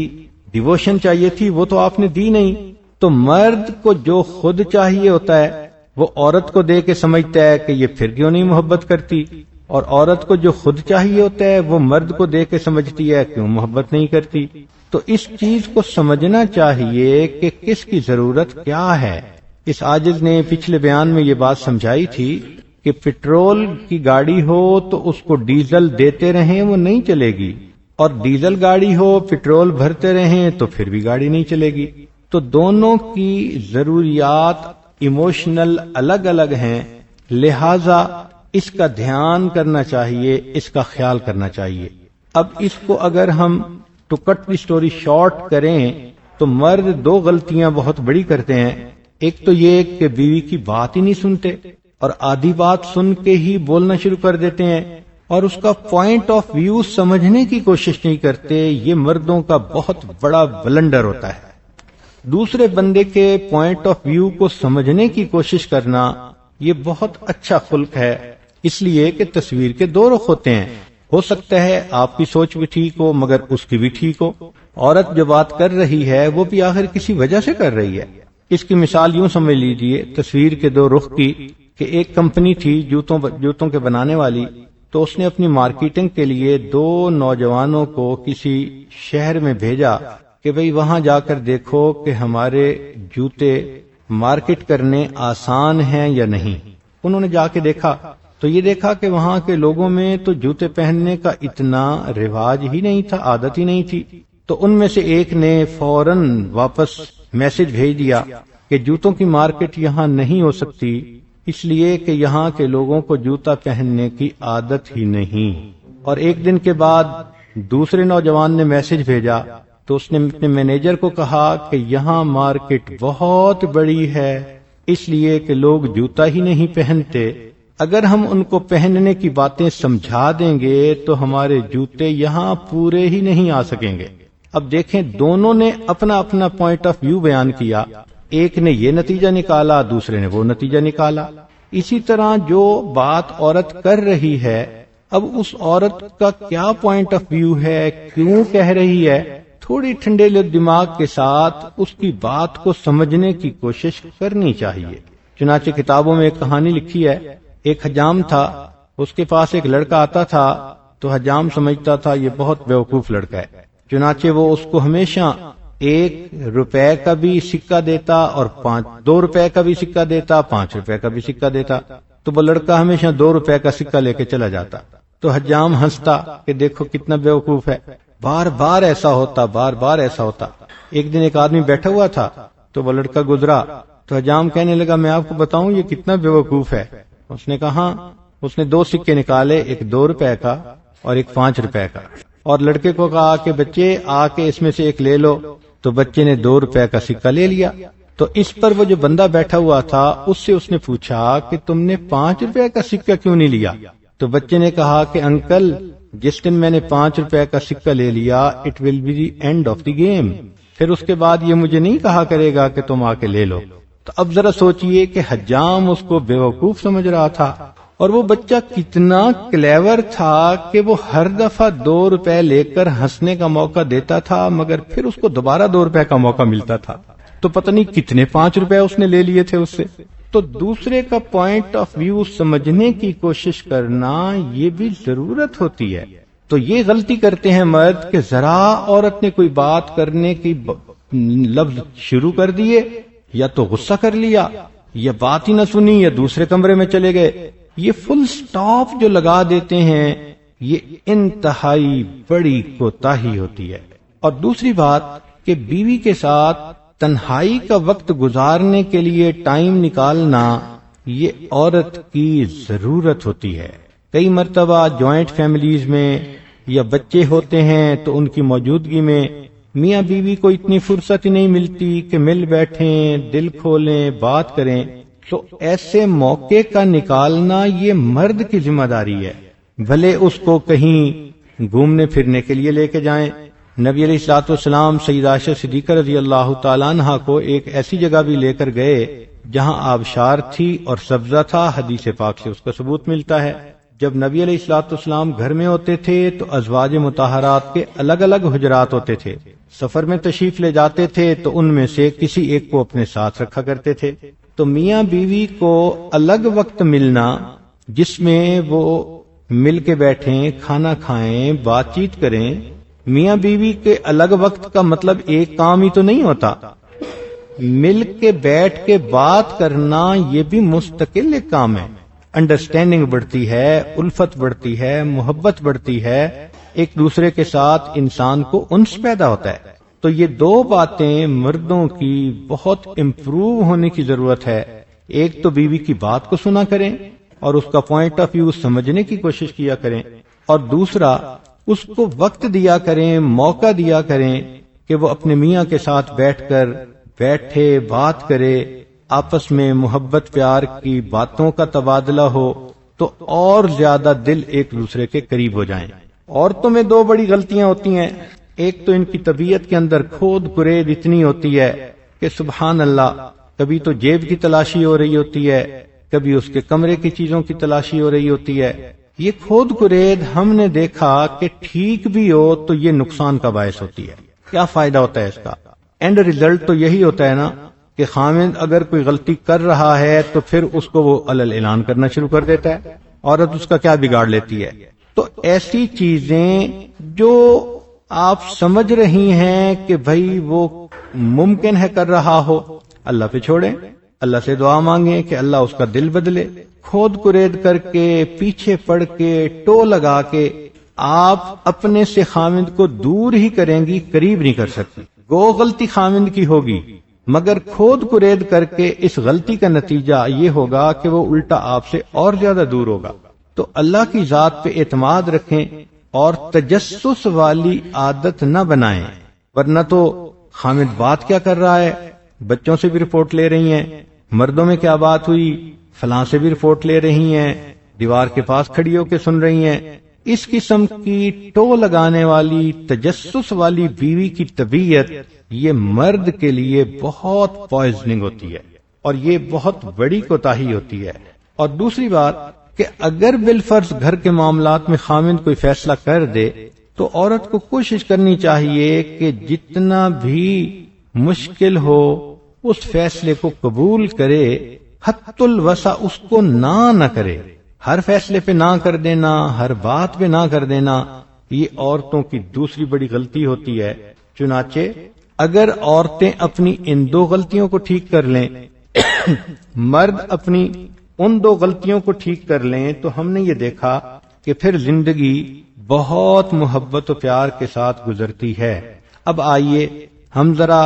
ڈیووشن چاہیے تھی، وہ تو آپ نے دی نہیں. تو مرد کو جو خود چاہیے ہوتا ہے وہ عورت کو دے کے سمجھتا ہے کہ یہ پھر کیوں نہیں محبت کرتی، اور عورت کو جو خود چاہیے ہوتا ہے وہ مرد کو دے کے سمجھتی ہے کیوں محبت نہیں کرتی. تو اس چیز کو سمجھنا چاہیے کہ کس کی ضرورت کیا ہے. اس عاجز نے پچھلے بیان میں یہ بات سمجھائی تھی کہ پٹرول کی گاڑی ہو تو اس کو ڈیزل دیتے رہیں وہ نہیں چلے گی، اور ڈیزل گاڑی ہو پٹرول بھرتے رہیں تو پھر بھی گاڑی نہیں چلے گی. تو دونوں کی ضروریات ایموشنل الگ الگ ہیں، لہذا اس کا دھیان کرنا چاہیے، اس کا خیال کرنا چاہیے. اب اس کو اگر ہم to cut the story short کریں تو مرد 2 غلطیاں بہت بڑی کرتے ہیں. ایک تو یہ کہ بیوی کی بات ہی نہیں سنتے اور آدھی بات سن کے ہی بولنا شروع کر دیتے ہیں اور اس کا پوائنٹ آف ویو سمجھنے کی کوشش نہیں کرتے. یہ مردوں کا بہت بڑا بلنڈر ہوتا ہے. دوسرے بندے کے پوائنٹ آف ویو کو سمجھنے کی کوشش کرنا یہ بہت اچھا خلق ہے، اس لیے کہ تصویر کے 2 رخ ہوتے ہیں. ہو سکتا ہے آپ کی سوچ بھی ٹھیک ہو مگر اس کی بھی ٹھیک ہو. عورت جو بات کر رہی ہے وہ بھی آخر کسی وجہ سے کر رہی ہے. اس کی مثال یوں سمجھ لیجئے تصویر کے 2 رخ کی کہ ایک کمپنی تھی جوتوں کے بنانے والی، تو اس نے اپنی مارکیٹنگ کے لیے 2 نوجوانوں کو کسی شہر میں بھیجا کہ بھئی وہاں جا کر دیکھو کہ ہمارے جوتے مارکیٹ کرنے آسان ہیں یا نہیں. انہوں نے جا کے دیکھا تو یہ دیکھا کہ وہاں کے لوگوں میں تو جوتے پہننے کا اتنا رواج ہی نہیں تھا، عادت ہی نہیں تھی. تو ان میں سے ایک نے فوراً واپس میسج بھیج دیا کہ جوتوں کی مارکیٹ یہاں نہیں ہو سکتی اس لیے کہ یہاں کے لوگوں کو جوتا پہننے کی عادت ہی نہیں. اور ایک دن کے بعد دوسرے نوجوان نے میسج بھیجا تو اس نے اپنے مینیجر کو کہا کہ یہاں مارکیٹ بہت بڑی ہے اس لیے کہ لوگ جوتا ہی نہیں پہنتے. اگر ہم ان کو پہننے کی باتیں سمجھا دیں گے تو ہمارے جوتے یہاں پورے ہی نہیں آ سکیں گے. اب دیکھیں دونوں نے اپنا اپنا پوائنٹ آف ویو بیان کیا. ایک نے یہ نتیجہ نکالا، دوسرے نے وہ نتیجہ نکالا. اسی طرح جو بات عورت کر رہی ہے اب اس عورت کا کیا پوائنٹ آف ویو ہے، کیوں کہہ رہی ہے، تھوڑی ٹھنڈے دماغ کے ساتھ اس کی بات کو سمجھنے کی کوشش کرنی چاہیے۔ چنانچہ کتابوں میں ایک کہانی لکھی ہے، ایک حجام تھا، اس کے پاس ایک لڑکا آتا تھا تو حجام سمجھتا تھا یہ بہت بیوقوف لڑکا ہے، چنانچہ وہ اس کو ہمیشہ 1 روپے کا بھی سکہ دیتا اور 2 روپے کا بھی سکہ دیتا، 5 روپے کا بھی سکہ دیتا، تو وہ لڑکا ہمیشہ 2 روپے کا سکہ لے کے چلا جاتا۔ تو حجام ہنستا کہ دیکھو کتنا بیوقوف ہے، بار بار ایسا ہوتا۔ ایک دن ایک آدمی بیٹھا ہوا تھا تو وہ لڑکا گزرا تو حجام کہنے لگا میں آپ کو بتاؤں یہ کتنا بیوقوف ہے۔ اس نے کہا، اس نے 2 سکے نکالے، ایک 2 روپے کا اور ایک 5 روپے کا، اور لڑکے کو کہا کہ بچے آ کے اس میں سے ایک لے لو، تو بچے نے 2 روپے کا سکہ لے لیا۔ تو اس پر وہ جو بندہ بیٹھا ہوا تھا اس نے پوچھا کہ تم نے 5 روپے کا سکہ کیوں نہیں لیا؟ تو بچے نے کہا کہ انکل جس دن میں نے 5 روپے کا سکہ لے لیا it will be the end of the game, پھر اس کے بعد یہ مجھے نہیں کہا کرے گا کہ تم آ کے لے لو۔ تو اب ذرا سوچئے کہ حجام اس کو بیوقوف سمجھ رہا تھا، اور وہ بچہ کتنا کلیور تھا کہ وہ ہر دفعہ 2 روپے لے کر ہنسنے کا موقع دیتا تھا، مگر پھر اس کو دوبارہ 2 روپے کا موقع ملتا تھا، تو پتہ نہیں کتنے 5 روپے اس نے لے لیے تھے اس سے۔ تو دوسرے کا پوائنٹ آف ویو سمجھنے کی کوشش کرنا یہ بھی ضرورت ہوتی ہے۔ تو یہ غلطی کرتے ہیں مرد کہ ذرا عورت نے کوئی بات کرنے کی لفظ شروع کر دیے، یا تو غصہ کر لیا، یا بات ہی نہ سنی، یا دوسرے کمرے میں چلے گئے۔ یہ فل سٹاپ جو لگا دیتے ہیں یہ انتہائی بڑی کوتاہی ہوتی ہے۔ اور دوسری بات کہ بیوی کے ساتھ تنہائی کا وقت گزارنے کے لیے ٹائم نکالنا یہ عورت کی ضرورت ہوتی ہے۔ کئی مرتبہ جوائنٹ فیملیز میں یا بچے ہوتے ہیں تو ان کی موجودگی میں میاں بیوی کو اتنی فرصت ہی نہیں ملتی کہ مل بیٹھیں، دل کھولیں، بات کریں۔ تو ایسے موقع کا نکالنا یہ مرد کی ذمہ داری ہے، بھلے اس کو کہیں گھومنے پھرنے کے لیے لے کے جائیں۔ نبی علیہ الصلوۃ والسلام سیدہ عائشہ صدیقہ رضی اللہ تعالیٰ عنہا کو ایک ایسی جگہ بھی لے کر گئے جہاں آبشار تھی اور سبزہ تھا، حدیث پاک سے اس کا ثبوت ملتا ہے۔ جب نبی علیہ الصلوۃ والسلام گھر میں ہوتے تھے تو ازواج مطہرات کے الگ الگ حجرات ہوتے تھے، سفر میں تشریف لے جاتے تھے تو ان میں سے کسی ایک کو اپنے ساتھ رکھا کرتے تھے۔ تو میاں بیوی کو الگ وقت ملنا جس میں وہ مل کے بیٹھیں، کھانا کھائیں، بات چیت کریں، میاں بیوی کے الگ وقت کا مطلب ایک کام ہی تو نہیں ہوتا، مل کے بیٹھ کے بات کرنا یہ بھی مستقل ایک کام ہے۔ انڈرسٹینڈنگ بڑھتی ہے، الفت بڑھتی ہے، محبت بڑھتی ہے، ایک دوسرے کے ساتھ انسان کو انس پیدا ہوتا ہے۔ تو یہ 2 باتیں مردوں کی بہت امپروو ہونے کی ضرورت ہے۔ ایک تو بیوی کی بات کو سنا کریں اور اس کا پوائنٹ آف ویو سمجھنے کی کوشش کیا کریں، اور دوسرا اس کو وقت دیا کریں، موقع دیا کریں کہ وہ اپنے میاں کے ساتھ بیٹھے بات کرے، آپس میں محبت پیار کی باتوں کا تبادلہ ہو تو اور زیادہ دل ایک دوسرے کے قریب ہو جائیں۔ عورتوں میں 2 بڑی غلطیاں ہوتی ہیں، ایک تو ان کی طبیعت کے اندر کھود کرید اتنی ہوتی ہے کہ سبحان اللہ، کبھی تو جیب کی تلاشی ہو رہی ہوتی ہے، کبھی اس کے کمرے کی چیزوں کی تلاشی ہو رہی ہوتی ہے۔ یہ کھود کرید ہم نے دیکھا کہ ٹھیک بھی ہو تو یہ نقصان کا باعث ہوتی ہے۔ کیا فائدہ ہوتا ہے اس کا؟ اینڈ ریزلٹ تو یہی ہوتا ہے نا کہ خامند اگر کوئی غلطی کر رہا ہے تو پھر اس کو وہ علل اعلان کرنا شروع کر دیتا ہے، عورت اس کا کیا بگاڑ لیتی ہے۔ تو ایسی چیزیں جو آپ سمجھ رہی ہیں کہ بھائی وہ ممکن ہے کر رہا ہو، اللہ پہ چھوڑیں، اللہ سے دعا مانگیں کہ اللہ اس کا دل بدلے۔ کھود کرید کر کے، پیچھے پڑ کے، ٹو لگا کے آپ اپنے سے خامند کو دور ہی کریں گی، قریب نہیں کر سکتی۔ گو غلطی خامند کی ہوگی، مگر کھود کرید کر کے اس غلطی کا نتیجہ یہ ہوگا کہ وہ الٹا آپ سے اور زیادہ دور ہوگا۔ تو اللہ کی ذات پہ اعتماد رکھیں اور تجسس والی عادت نہ بنائیں، ورنہ تو خامد بات کیا کر رہا ہے، بچوں سے بھی رپورٹ لے رہی ہیں، مردوں میں کیا بات ہوئی فلاں سے بھی رپورٹ لے رہی ہیں، دیوار کے پاس کھڑی ہو کے سن رہی ہیں۔ اس قسم کی ٹو لگانے والی تجسس والی بیوی کی طبیعت یہ مرد کے لیے بہت پوائزننگ ہوتی ہے اور یہ بہت بڑی کوتاہی ہوتی ہے۔ اور دوسری بات کہ اگر بالفرض گھر کے معاملات میں خاوند کوئی فیصلہ کر دے تو عورت کو کوشش کرنی چاہیے کہ جتنا بھی مشکل ہو اس فیصلے کو قبول کرے، حت الوسع اس کو نہ کرے۔ ہر فیصلے پہ نہ کر دینا، ہر بات پہ نہ کر دینا، یہ عورتوں کی دوسری بڑی غلطی ہوتی ہے۔ چنانچہ اگر عورتیں اپنی ان دو غلطیوں کو ٹھیک کر لیں، مرد اپنی ان دو غلطیوں کو ٹھیک کر لیں، تو ہم نے یہ دیکھا کہ پھر زندگی بہت محبت و پیار کے ساتھ گزرتی ہے۔ اب آئیے ہم ذرا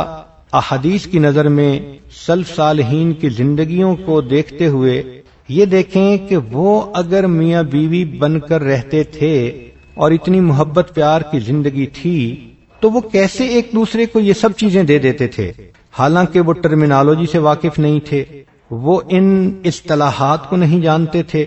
احادیث کی نظر میں سلف صالحین کی زندگیوں کو دیکھتے ہوئے یہ دیکھیں کہ وہ اگر میاں بیوی بن کر رہتے تھے اور اتنی محبت پیار کی زندگی تھی تو وہ کیسے ایک دوسرے کو یہ سب چیزیں دے دیتے تھے، حالانکہ وہ ٹرمینالوجی سے واقف نہیں تھے، وہ ان اصطلاحات کو نہیں جانتے تھے،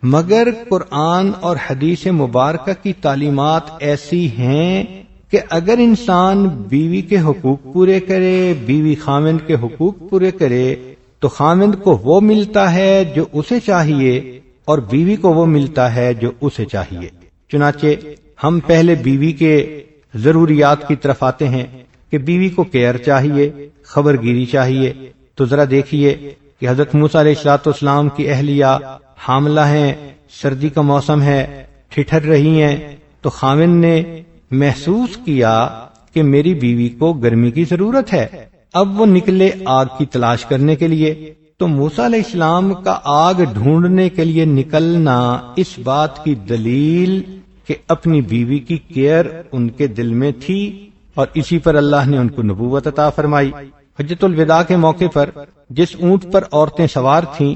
مگر قرآن اور حدیث مبارکہ کی تعلیمات ایسی ہیں کہ اگر انسان بیوی کے حقوق پورے کرے، بیوی خاوند کے حقوق پورے کرے، تو خاوند کو وہ ملتا ہے جو اسے چاہیے اور بیوی کو وہ ملتا ہے جو اسے چاہیے۔ چنانچہ ہم پہلے بیوی کے ضروریات کی طرف آتے ہیں کہ بیوی کو کیئر چاہیے، خبر گیری چاہیے۔ تو ذرا دیکھیے کہ حضرت موسیٰ علیہ السلام کی اہلیہ حاملہ ہیں، سردی کا موسم ہے، ٹھٹھر رہی ہیں، تو خاوند نے محسوس کیا کہ میری بیوی کو گرمی کی ضرورت ہے۔ اب وہ نکلے آگ کی تلاش کرنے کے لیے، تو موسیٰ علیہ السلام کا آگ ڈھونڈنے کے لیے نکلنا اس بات کی دلیل کہ اپنی بیوی کی کیئر ان کے دل میں تھی، اور اسی پر اللہ نے ان کو نبوت عطا فرمائی۔ حجۃ الوداع کے موقع پر جس اونٹ پر عورتیں سوار تھیں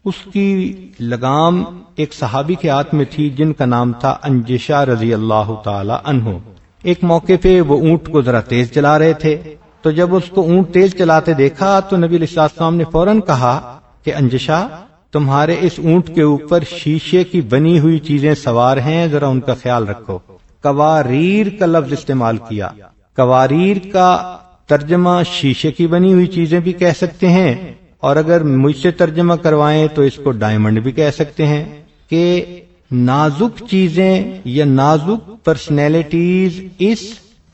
اس کی لگام ایک صحابی کے ہاتھ میں تھی جن کا نام تھا انجشہ رضی اللہ تعالی عنہ۔ ایک موقع پہ وہ اونٹ کو ذرا تیز چلا رہے تھے، تو جب اس کو اونٹ تیز چلاتے دیکھا تو نبی علیہ السلام نے فوراً کہا کہ انجشہ، تمہارے اس اونٹ کے اوپر شیشے کی بنی ہوئی چیزیں سوار ہیں، ذرا ان کا خیال رکھو۔ قواریر کا لفظ استعمال کیا۔ قواریر کا ترجمہ شیشے کی بنی ہوئی چیزیں بھی کہہ سکتے ہیں، اور اگر مجھ سے ترجمہ کروائیں تو اس کو ڈائمنڈ بھی کہہ سکتے ہیں، کہ نازک چیزیں یا نازک پرسنالٹیز اس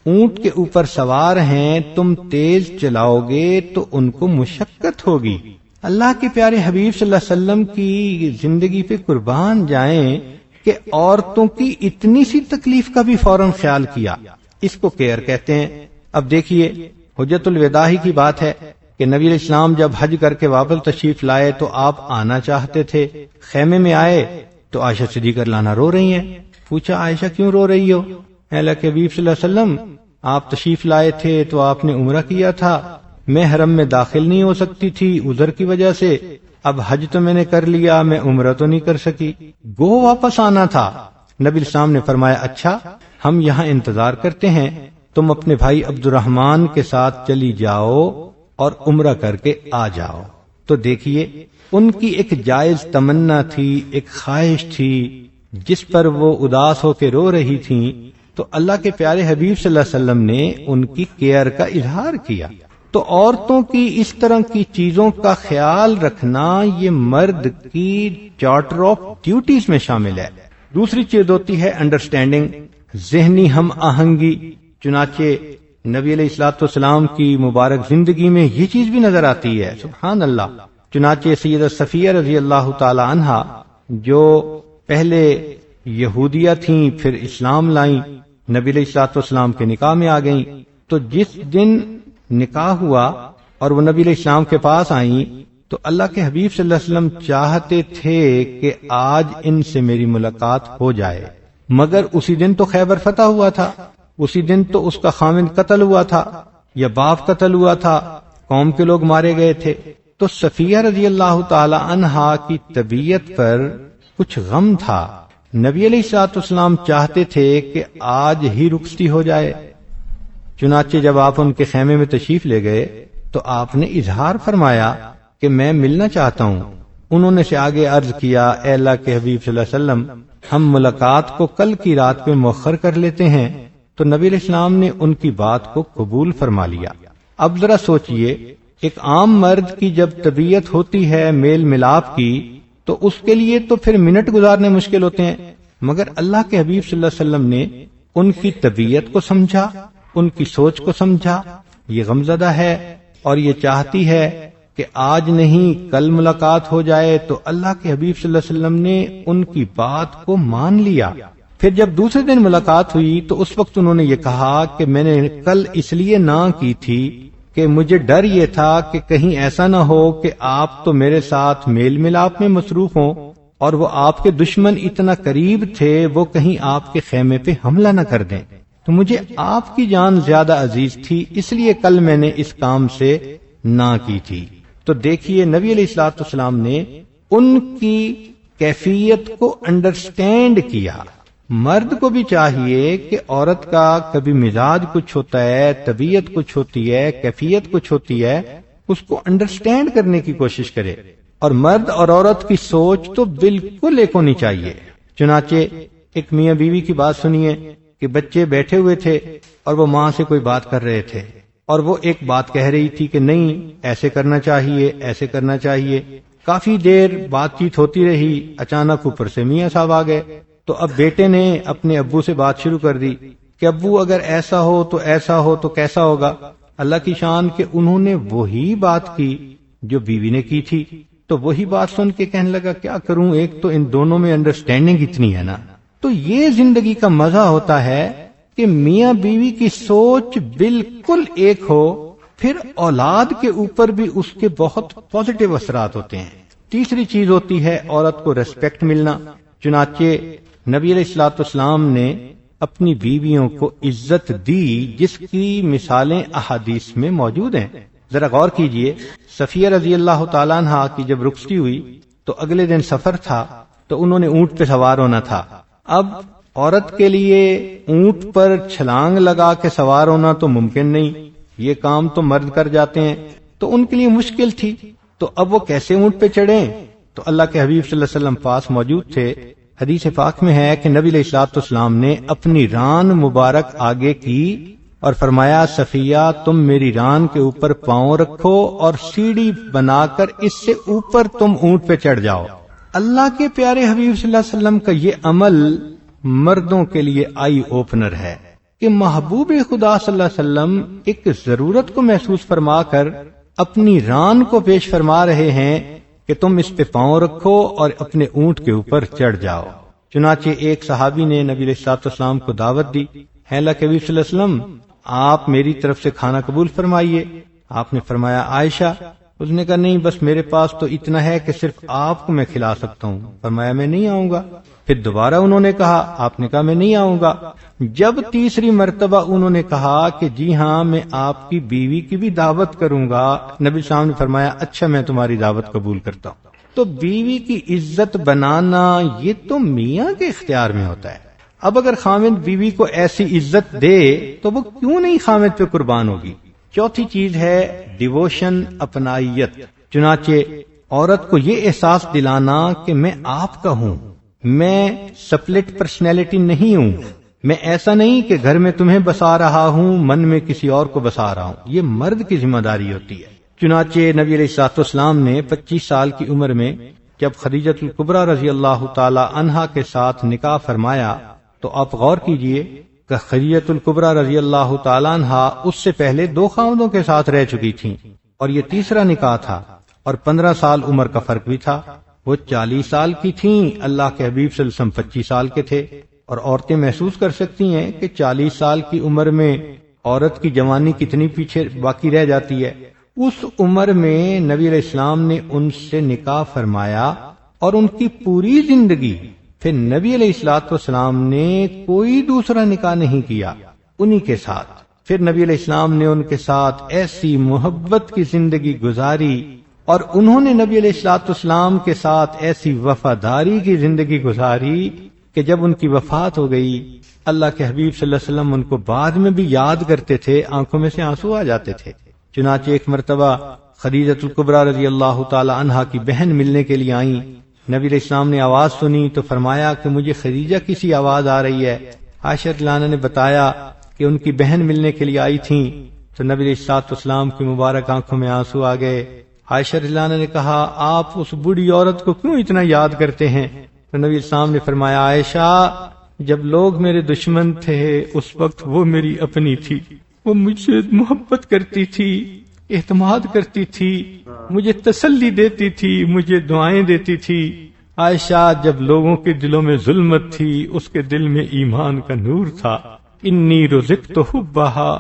اونٹ کے اوپر سوار ہیں، تم تیز چلاؤ گے تو ان کو مشقت ہوگی۔ اللہ کے پیارے حبیب صلی اللہ علیہ وسلم کی زندگی پہ قربان جائیں کہ عورتوں کی اتنی سی تکلیف کا بھی فوراً خیال کیا، اس کو کیئر کہتے ہیں۔ اب دیکھیے حجۃ الوداع کی بات ہے کہ نبی علیہ السلام جب حج کر کے واپس تشریف لائے تو آپ آنا چاہتے تھے، خیمے میں آئے تو عائشہ صدیقہ لانا رو رہی ہیں۔ پوچھا عائشہ کیوں رو رہی ہو؟ اللہ کے حبیب صلی اللہ علیہ وسلم آپ تشریف لائے تھے تو آپ نے عمرہ کیا تھا، میں حرم میں داخل نہیں ہو سکتی تھی عذر کی وجہ سے، اب حج تو میں نے کر لیا، میں عمرہ تو نہیں کر سکی، گو واپس آنا تھا۔ نبی السلام نے فرمایا اچھا ہم یہاں انتظار کرتے ہیں، تم اپنے بھائی عبد الرحمن کے ساتھ چلی جاؤ اور عمرہ کر کے آ جاؤ۔ تو دیکھیے ان کی ایک جائز تمنا تھی، ایک خواہش تھی جس پر وہ اداس ہو کے رو رہی تھیں، تو اللہ کے پیارے حبیب صلی اللہ علیہ وسلم نے ان کی کیئر کا اظہار کیا۔ تو عورتوں کی اس طرح کی چیزوں کا خیال رکھنا یہ مرد کی چارٹر آف ڈیوٹیز میں شامل ہے۔ دوسری چیز ہوتی ہے انڈرسٹینڈنگ، ذہنی ہم آہنگی۔ چنانچہ نبی علیہ الصلوۃ والسلام کی مبارک زندگی میں یہ چیز بھی نظر آتی ہے، سبحان اللہ۔ چنانچہ سیدہ صفیہ رضی اللہ تعالی عنہا جو پہلے یہودیہ تھیں پھر اسلام لائیں، نبی علیہ الصلوۃ والسلام کے نکاح میں آ گئیں، تو جس دن نکاح ہوا اور وہ نبی علیہ السلام کے پاس آئیں تو اللہ کے حبیب صلی اللہ علیہ وسلم چاہتے تھے کہ آج ان سے میری ملاقات ہو جائے، مگر اسی دن تو خیبر فتح ہوا تھا، اسی دن تو اس کا خاوند قتل ہوا تھا یا باپ قتل ہوا تھا، قوم کے لوگ مارے گئے تھے۔ تو صفیہ رضی اللہ تعالی عنہا کی طبیعت پر کچھ غم تھا، نبی علیہ الصلوۃ والسلام چاہتے تھے کہ آج ہی رخصتی ہو جائے۔ چنانچہ جب آپ ان کے خیمے میں تشریف لے گئے تو آپ نے اظہار فرمایا کہ میں ملنا چاہتا ہوں۔ انہوں نے سے آگے عرض کیا اے اللہ کے حبیب صلی اللہ علیہ وسلم ہم ملاقات کو کل کی رات پہ مؤخر کر لیتے ہیں، تو نبی علیہ السلام نے ان کی بات کو قبول فرما لیا۔ اب ذرا سوچئے ایک عام مرد کی جب طبیعت ہوتی ہے میل ملاپ کی تو اس کے لیے تو پھر منٹ گزارنے مشکل ہوتے ہیں، مگر اللہ کے حبیب صلی اللہ علیہ وسلم نے ان کی طبیعت کو سمجھا، ان کی سوچ کو سمجھا، یہ غمزدہ ہے اور یہ چاہتی ہے کہ آج نہیں کل ملاقات ہو جائے، تو اللہ کے حبیب صلی اللہ علیہ وسلم نے ان کی بات کو مان لیا۔ پھر جب دوسرے دن ملاقات ہوئی تو اس وقت انہوں نے یہ کہا کہ میں نے کل اس لیے نہ کی تھی کہ مجھے ڈر یہ تھا کہ کہیں ایسا نہ ہو کہ آپ تو میرے ساتھ میل ملاپ میں مصروف ہوں اور وہ آپ کے دشمن اتنا قریب تھے وہ کہیں آپ کے خیمے پہ حملہ نہ کر دیں، تو مجھے آپ کی جان زیادہ عزیز تھی، اس لیے کل میں نے اس کام سے نہ کی تھی۔ تو دیکھیے نبی علیہ الصلوۃ والسلام نے ان کی کیفیت کو انڈرسٹینڈ کیا۔ مرد کو بھی چاہیے کہ عورت کا کبھی مزاج کچھ ہوتا ہے، طبیعت کچھ ہوتی ہے، کیفیت کچھ ہوتی ہے، اس کو انڈرسٹینڈ کرنے کی کوشش کرے، اور مرد اور عورت کی سوچ تو بالکل ایک ہونی چاہیے۔ چنانچہ ایک میاں بیوی کی بات سنیے کہ بچے بیٹھے ہوئے تھے اور وہ ماں سے کوئی بات کر رہے تھے، اور وہ ایک بات کہہ رہی تھی کہ نہیں ایسے کرنا چاہیے، ایسے کرنا چاہیے۔ کافی دیر بات چیت ہوتی رہی، اچانک اوپر سے میاں صاحب آ گئے، تو اب بیٹے نے اپنے ابو سے بات شروع کر دی کہ ابو اگر ایسا ہو تو ایسا ہو تو کیسا ہوگا۔ اللہ کی شان کہ انہوں نے وہی بات کی جو بیوی نے کی تھی، تو وہی بات سن کے کہنے لگا کیا کروں، ایک تو ان دونوں میں انڈرسٹینڈنگ اتنی ہے نا۔ تو یہ زندگی کا مزہ ہوتا ہے کہ میاں بیوی کی سوچ بالکل ایک ہو، پھر اولاد کے اوپر بھی اس کے بہت پازیٹیو اثرات ہوتے ہیں۔ تیسری چیز ہوتی ہے عورت کو ریسپیکٹ ملنا۔ چنانچہ نبی علیہ الصلوۃ والسلام نے اپنی بیویوں کو عزت دی جس کی مثالیں احادیث میں موجود ہیں۔ ذرا غور کیجئے، صفیہ رضی اللہ تعالیٰ عنہ کی جب رخصتی ہوئی تو اگلے دن سفر تھا، تو انہوں نے اونٹ پہ سوار ہونا تھا۔ اب عورت کے لیے اونٹ پر چھلانگ لگا کے سوار ہونا تو ممکن نہیں، یہ کام تو مرد کر جاتے ہیں، تو ان کے لیے مشکل تھی۔ تو اب وہ کیسے اونٹ پہ چڑھیں؟ تو اللہ کے حبیب صلی اللہ علیہ وسلم پاس موجود تھے۔ حدیث پاک میں ہے کہ نبی علیہ الصلوۃ والسلام نے اپنی ران مبارک آگے کی اور فرمایا صفیہ تم میری ران کے اوپر پاؤں رکھو اور سیڑھی بنا کر اس سے اوپر تم اونٹ پہ چڑھ جاؤ۔ اللہ کے پیارے حبیب صلی اللہ علیہ وسلم کا یہ عمل مردوں کے لیے آئی اوپنر ہے کہ محبوب خدا صلی اللہ علیہ وسلم ایک ضرورت کو محسوس فرما کر اپنی ران کو پیش فرما رہے ہیں کہ تم اس پہ پاؤں رکھو اور اپنے اونٹ کے اوپر چڑھ جاؤ۔ چنانچہ ایک صحابی نے نبی علیہ الصلوۃ والسلام کو دعوت دی، ہے اللہ کے نبی صلی اللہ علیہ وسلم آپ میری طرف سے کھانا قبول فرمائیے۔ آپ نے فرمایا عائشہ؟ اس نے کہا نہیں، بس میرے پاس تو اتنا ہے کہ صرف آپ کو میں کھلا سکتا ہوں۔ فرمایا میں نہیں آؤں گا۔ پھر دوبارہ انہوں نے کہا، آپ نے کہا میں نہیں آؤں گا۔ جب تیسری مرتبہ انہوں نے کہا کہ جی ہاں میں آپ کی بیوی کی بھی دعوت کروں گا، نبی صاحب نے فرمایا اچھا میں تمہاری دعوت قبول کرتا ہوں۔ تو بیوی کی عزت بنانا یہ تو میاں کے اختیار میں ہوتا ہے۔ اب اگر خامد بیوی کو ایسی عزت دے تو وہ کیوں نہیں خامد پہ قربان ہوگی؟ چوتھی چیز ہے ڈیووشن، اپنائیت۔ چنانچہ عورت کو یہ احساس دلانا کہ میں آپ کا ہوں، میں سپلٹ پرسنالٹی نہیں ہوں، میں ایسا نہیں کہ گھر میں تمہیں بسا رہا ہوں من میں کسی اور کو بسا رہا ہوں، یہ مرد کی ذمہ داری ہوتی ہے۔ چنانچہ نبی علیہ الصلوۃ والسلام نے 25 سال کی عمر میں جب خدیجۃ الکبریٰ رضی اللہ تعالی عنہا کے ساتھ نکاح فرمایا تو آپ غور کیجئے کہ خدیجۃ الکبریٰ رضی اللہ تعالی عنہا اس سے پہلے 2 خاوندوں کے ساتھ رہ چکی تھیں، اور یہ تیسرا نکاح تھا، اور 15 سال عمر کا فرق بھی تھا۔ وہ 40 سال کی تھیں، اللہ کے حبیب صلی اللہ علیہ وسلم 25 سال کے تھے، اور عورتیں محسوس کر سکتی ہیں کہ 40 سال کی عمر میں عورت کی جوانی کتنی پیچھے باقی رہ جاتی ہے۔ اس عمر میں نبی علیہ السلام نے ان سے نکاح فرمایا اور ان کی پوری زندگی پھر نبی علیہ الصلوۃ والسلام نے کوئی دوسرا نکاح نہیں کیا، انہی کے ساتھ۔ پھر نبی علیہ السلام نے ان کے ساتھ ایسی محبت کی زندگی گزاری، اور انہوں نے نبی علیہ الصلوۃ والسلام کے ساتھ ایسی وفاداری کی زندگی گزاری کہ جب ان کی وفات ہو گئی اللہ کے حبیب صلی اللہ علیہ وسلم ان کو بعد میں بھی یاد کرتے تھے، آنکھوں میں سے آنسو آ جاتے تھے۔ چنانچہ ایک مرتبہ خدیجۃ الکبریٰ رضی اللہ تعالی عنہا کی بہن ملنے کے لیے آئیں، نبی علیہ السلام نے آواز سنی تو فرمایا کہ مجھے خدیجہ کی سی آواز آ رہی ہے۔ عائشہ رضی اللہ عنہا نے بتایا کہ ان کی بہن ملنے کے لیے آئی تھیں، تو نبی علیہ الصلوۃ والسلام کی مبارک آنکھوں میں آنسو آ گئے۔ عائشہ رضی اللہ عنہا نے کہا آپ اس بوڑھی عورت کو کیوں اتنا یاد کرتے ہیں؟ تو نبی اسلام نے فرمایا عائشہ جب لوگ میرے دشمن تھے اس وقت وہ میری اپنی تھی، وہ مجھ سے محبت کرتی تھی، اعتماد کرتی تھی، مجھے تسلی دیتی تھی، مجھے دعائیں دیتی تھی۔ عائشہ جب لوگوں کے دلوں میں ظلمت تھی اس کے دل میں ایمان کا نور تھا۔ انی رزقت حبھا،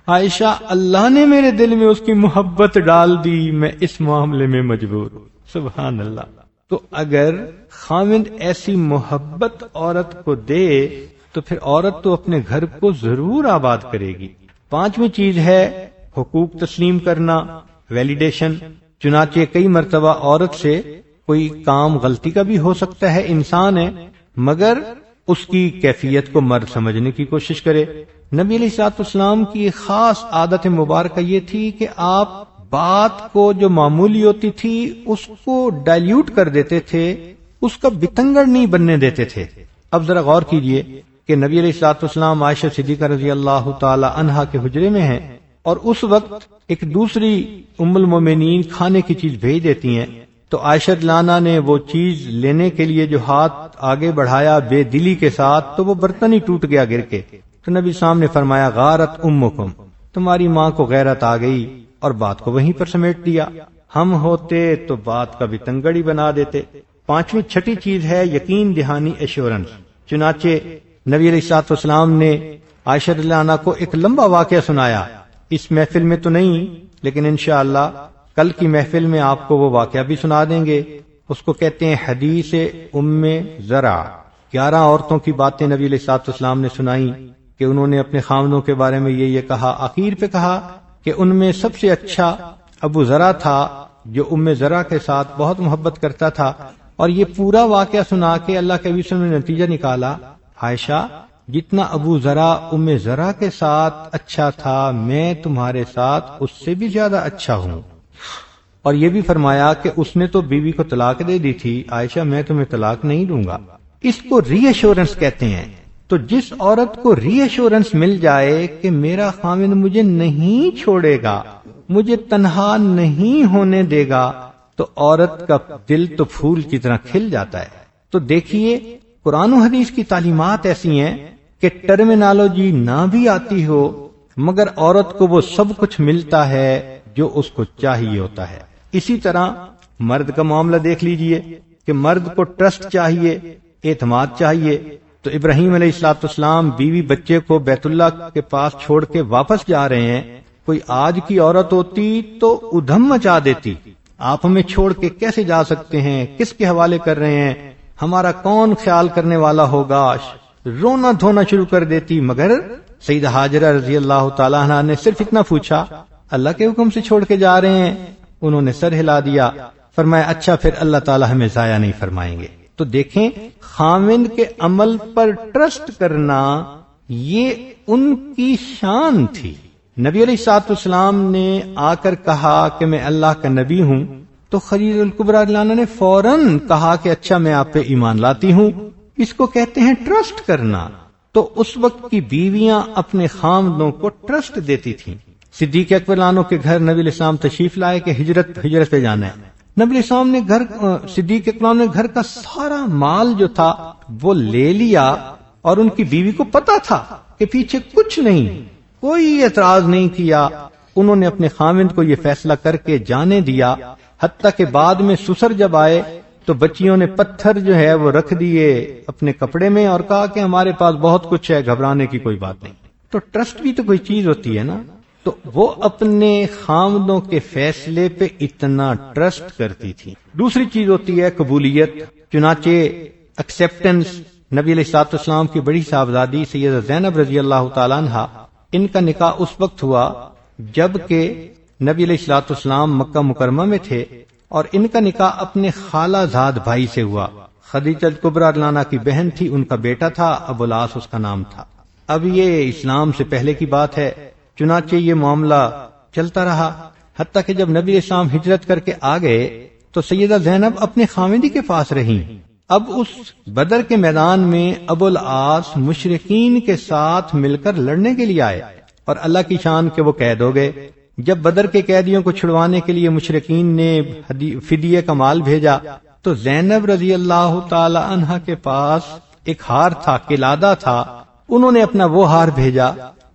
عائشہ اللہ نے میرے دل میں اس کی محبت ڈال دی، میں اس معاملے میں مجبور ہوں۔ سبحان اللہ۔ تو اگر خاوند ایسی محبت عورت کو دے تو پھر عورت تو اپنے گھر کو ضرور آباد کرے گی۔ پانچویں چیز ہے حقوق تسلیم کرنا، ویلیڈیشن۔ چنانچہ کئی مرتبہ عورت سے کوئی کام غلطی کا بھی ہو سکتا ہے، انسان ہے، مگر اس کی کیفیت کو مرد سمجھنے کی کوشش کرے۔ نبی علیہ الصلوۃ والسلام کی ایک خاص عادت مبارکہ یہ تھی کہ آپ بات کو جو معمولی ہوتی تھی اس کو ڈائلیوٹ کر دیتے تھے، اس کا بتنگڑ نہیں بننے دیتے تھے۔ اب ذرا غور کیجئے کہ نبی علیہ الصلوۃ والسلام عائشہ صدیقہ رضی اللہ تعالی عنہا کے حجرے میں ہیں اور اس وقت ایک دوسری ام المومنین کھانے کی چیز بھیج دیتی ہیں، تو عائشہ رضی اللہ عنہا نے وہ چیز لینے کے لیے جو ہاتھ آگے بڑھایا بے دلی کے ساتھ تو وہ برتن ہی ٹوٹ گیا گر کے۔ تو نبی صاحب نے فرمایا غارت امکم، تمہاری ماں کو غیرت آ گئی، اور بات کو وہیں پر سمیٹ دیا۔ ہم ہوتے تو بات کا بھی تنگڑی بنا دیتے۔ پانچویں چھٹی چیز ہے یقین دہانی، ایشورنس۔ چنانچہ نبی علیہ الصلوۃ والسلام نے عائشہ رضی اللہ عنہا کو ایک لمبا واقعہ سنایا، اس محفل میں تو نہیں لیکن انشاءاللہ کل کی محفل میں آپ کو وہ واقعہ بھی سنا دیں گے۔ اس کو کہتے ہیں حدیث ام زرع۔ 11 عورتوں کی باتیں نبی علیہ الصلوۃ والسلام نے سنائیں کہ انہوں نے اپنے خاوندوں کے بارے میں یہ کہا، آخر پہ کہا کہ ان میں سب سے اچھا ابو زرع تھا جو ام زرع کے ساتھ بہت محبت کرتا تھا، اور یہ پورا واقعہ سنا کے اللہ کے رسول نے نتیجہ نکالا، عائشہ جتنا ابو زرع ام زرع کے ساتھ اچھا تھا میں تمہارے ساتھ اس سے بھی زیادہ اچھا ہوں۔ اور یہ بھی فرمایا کہ اس نے تو بیوی کو طلاق دے دی تھی، عائشہ میں تمہیں طلاق نہیں دوں گا۔ اس کو ری ایشورنس کہتے ہیں۔ تو جس عورت کو ری ایشورنس مل جائے کہ میرا خاوند مجھے نہیں چھوڑے گا، مجھے تنہا نہیں ہونے دے گا، تو عورت کا دل تو پھول کی طرح کھل جاتا ہے۔ تو دیکھیے قرآن و حدیث کی تعلیمات ایسی ہیں کہ ٹرمینالوجی نہ بھی آتی ہو مگر عورت کو وہ سب کچھ ملتا ہے جو اس کو چاہیے ہوتا ہے۔ اسی طرح مرد کا معاملہ دیکھ لیجئے کہ مرد کو ٹرسٹ چاہیے، اعتماد چاہیے۔ تو ابراہیم علیہ الصلوۃ والسلام بیوی بچے کو بیت اللہ کے پاس چھوڑ کے واپس جا رہے ہیں، کوئی آج کی عورت ہوتی تو ادھم مچا دیتی، آپ ہمیں چھوڑ کے کیسے جا سکتے ہیں، کس کے حوالے کر رہے ہیں، ہمارا کون خیال کرنے والا ہوگا، رونا دھونا شروع کر دیتی۔ مگر سیدہ ہاجرہ رضی اللہ تعالیٰ عنہ نے صرف اتنا پوچھا، اللہ کے حکم سے چھوڑ کے جا رہے ہیں؟ انہوں نے سر ہلا دیا، فرمایا اچھا پھر اللہ تعالیٰ ہمیں ضائع نہیں فرمائیں گے۔ تو دیکھیں خاوند کے عمل پر ٹرسٹ کرنا یہ ان کی شان تھی۔ نبی علیہ الصلوۃ والسلام نے آ کر کہا کہ میں اللہ کا نبی ہوں تو خدیجہ الکبریٰ رضی اللہ عنہا نے فوراً کہا کہ اچھا میں آپ پہ ایمان لاتی ہوں۔ اس کو کہتے ہیں ٹرسٹ کرنا۔ تو اس وقت کی بیویاں اپنے خاوندوں کو ٹرسٹ دیتی تھیں۔ صدیق اکبر عنہ کے گھر نبی علیہ السلام تشریف لائے کہ ہجرت پہ جانا ہے۔ نبی علیہ السلام نے صدیق اکبر نے گھر کا سارا مال جو تھا وہ لے لیا، اور ان کی بیوی کو پتا تھا کہ پیچھے کچھ نہیں، کوئی اعتراض نہیں کیا۔ انہوں نے اپنے خاوند کو یہ فیصلہ کر کے جانے دیا، حتیٰ کہ بعد میں سسر جب آئے تو بچیوں نے پتھر جو ہے وہ رکھ دیے اپنے کپڑے میں اور کہا کہ ہمارے پاس بہت کچھ ہے، گھبرانے کی کوئی بات نہیں۔ تو ٹرسٹ بھی تو کوئی چیز ہوتی ہے نا۔ تو وہ اپنے خاوندوں کے فیصلے پہ اتنا ٹرسٹ کرتی تھی۔ دوسری چیز ہوتی ہے قبولیت، چنانچہ ایکسیپٹنس۔ نبی علیہ الصلوۃ والسلام کی بڑی صاحبزادی سیدہ زینب رضی اللہ تعالیٰ عنہا، ان کا نکاح اس وقت ہوا جب کہ نبی علیہ الصلوۃ والسلام مکہ مکرمہ میں تھے، اور ان کا نکاح اپنے خالہ زاد بھائی سے ہوا۔ خدیجہ الکبریٰ رضی اللہ عنہا کی بہن تھی، ان کا بیٹا تھا ابو العاص اس کا نام تھا۔ اب یہ اسلام سے پہلے کی بات ہے، چنانچہ یہ معاملہ چلتا رہا، حتیٰ کہ جب نبی اسلام ہجرت کر کے آ گئے تو سیدہ زینب اپنے خاوندی کے پاس رہیں۔ اب اس بدر کے میدان میں ابو العاص مشرکین کے ساتھ مل کر لڑنے کے لیے آئے، اور اللہ کی شان کہ وہ قید ہو گئے۔ جب بدر کے قیدیوں کو چھڑوانے کے لیے مشرکین نے فدیے کا مال بھیجا تو زینب رضی اللہ تعالی عنہ کے پاس ایک ہار تھا، قلادہ تھا، انہوں نے اپنا وہ ہار بھیجا۔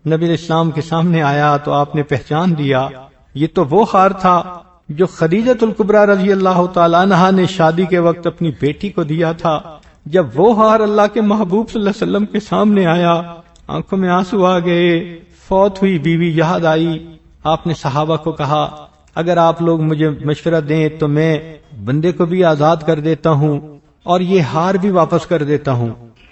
نبی علیہ السلام کے سامنے آیا تو آپ نے پہچان لیا یہ تو وہ ہار تھا جو خدیجۃ الکبریٰ رضی اللہ تعالی عنہا نے شادی کے وقت اپنی بیٹی کو دیا تھا۔ جب وہ ہار اللہ کے محبوب صلی اللہ علیہ وسلم کے سامنے آیا، آنکھوں میں آنسو آ گئے، فوت ہوئی بیوی یاد آئی۔ آپ نے صحابہ کو کہا اگر آپ لوگ مجھے مشورہ دیں تو میں بندے کو بھی آزاد کر دیتا ہوں اور یہ ہار بھی واپس کر دیتا ہوں۔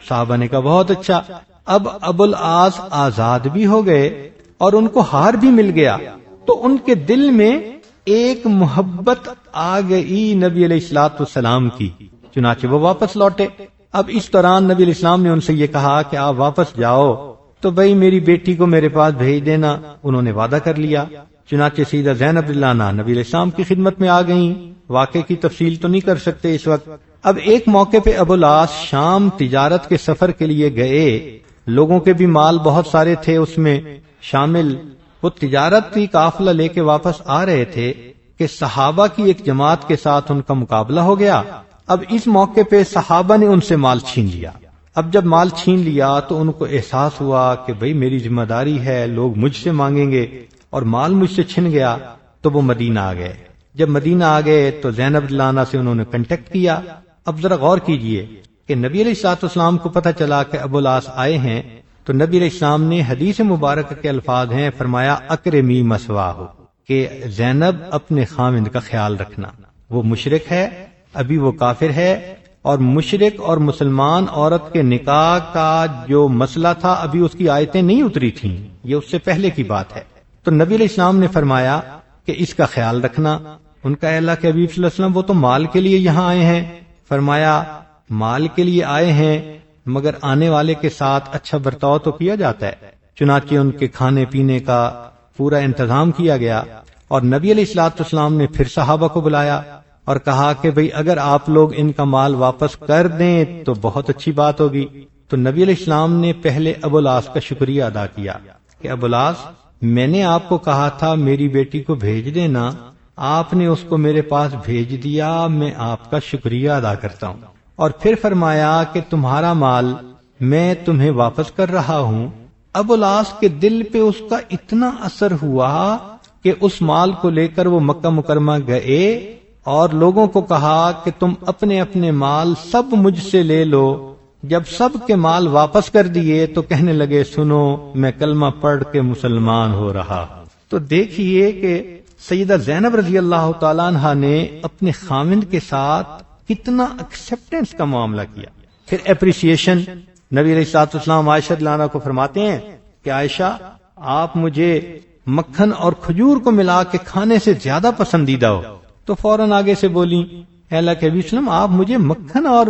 صحابہ نے کہا بہت اچھا۔ اب ابو العاص آزاد بھی ہو گئے اور ان کو ہار بھی مل گیا تو ان کے دل میں ایک محبت آ گئی نبی علیہ الصلوۃ والسلام کی، چنانچہ وہ واپس لوٹے۔ اب اس دوران نبی علیہ السلام نے ان سے یہ کہا کہ آپ واپس جاؤ تو بھئی میری بیٹی کو میرے پاس بھیج دینا۔ انہوں نے وعدہ کر لیا، چنانچہ سیدہ زینب رضی اللہ عنہا نبی علیہ السلام کی خدمت میں آ گئیں۔ واقعے کی تفصیل تو نہیں کر سکتے اس وقت۔ اب ایک موقع پہ ابو العاص شام تجارت کے سفر کے لیے گئے، لوگوں کے بھی مال بہت سارے تھے اس میں شامل، وہ تجارت کی قافلہ لے کے واپس آ رہے تھے کہ صحابہ کی ایک جماعت کے ساتھ ان کا مقابلہ ہو گیا۔ اب اس موقع پہ صحابہ نے ان سے مال چھین لیا۔ اب جب مال چھین لیا تو ان کو احساس ہوا کہ بھئی میری ذمہ داری ہے، لوگ مجھ سے مانگیں گے اور مال مجھ سے چھن گیا، تو وہ مدینہ آ گئے۔ جب مدینہ آ گئے تو زینب رضی اللہ عنہا سے انہوں نے کنٹیکٹ کیا۔ اب ذرا غور کیجئے کہ نبی علیہ الصلوۃ والسلام کو پتہ چلا کہ ابو العاص آئے ہیں تو نبی علیہ السلام نے حدیث مبارکہ کے الفاظ ہیں، فرمایا اکرمی مثواہ، کہ زینب اپنے خاوند کا خیال رکھنا، وہ مشرک ہے، ابھی وہ کافر ہے، اور مشرک اور مسلمان عورت کے نکاح کا جو مسئلہ تھا ابھی اس کی آیتیں نہیں اتری تھیں، یہ اس سے پہلے کی بات ہے۔ تو نبی علیہ السلام نے فرمایا کہ اس کا خیال رکھنا۔ ان کا اللہ کے حبیب صلی اللہ علیہ وسلم وہ تو مال کے لیے یہاں آئے ہیں۔ فرمایا مال کے لیے آئے ہیں مگر آنے والے کے ساتھ اچھا برتاؤ تو کیا جاتا ہے، چنانچہ ان کے کھانے پینے کا پورا انتظام کیا گیا۔ اور نبی علیہ الصلوۃ والسلام نے پھر صحابہ کو بلایا اور کہا کہ بھئی اگر آپ لوگ ان کا مال واپس کر دیں تو بہت اچھی بات ہوگی۔ تو نبی علیہ السلام نے پہلے ابو العاص کا شکریہ ادا کیا کہ ابو العاص میں نے آپ کو کہا تھا میری بیٹی کو بھیج دینا، آپ نے اس کو میرے پاس بھیج دیا، میں آپ کا شکریہ ادا کرتا ہوں۔ اور پھر فرمایا کہ تمہارا مال میں تمہیں واپس کر رہا ہوں۔ ابو العاص کے دل پہ اس کا اتنا اثر ہوا کہ اس مال کو لے کر وہ مکہ مکرمہ گئے اور لوگوں کو کہا کہ تم اپنے اپنے مال سب مجھ سے لے لو۔ جب سب کے مال واپس کر دیے تو کہنے لگے سنو میں کلمہ پڑھ کے مسلمان ہو رہا ہوں۔ تو دیکھیے کہ سیدہ زینب رضی اللہ تعالیٰ عنہ نے اپنے خاوند کے ساتھ کتنا ایکسپٹنس کا معاملہ کیا۔ پھر اپریسیشن، نبی علیہ الصلوۃ والسلام عائشہ رضی اللہ عنہا کو فرماتے ہیں کہ عائشہ آپ مجھے مکھن اور کھجور کو ملا کے کھانے سے زیادہ پسندیدہ ہو۔ تو فوراً آگے سے بولی اے اللہ کے حبیب صلی اللہ علیہ وسلم آپ مجھے مکھن اور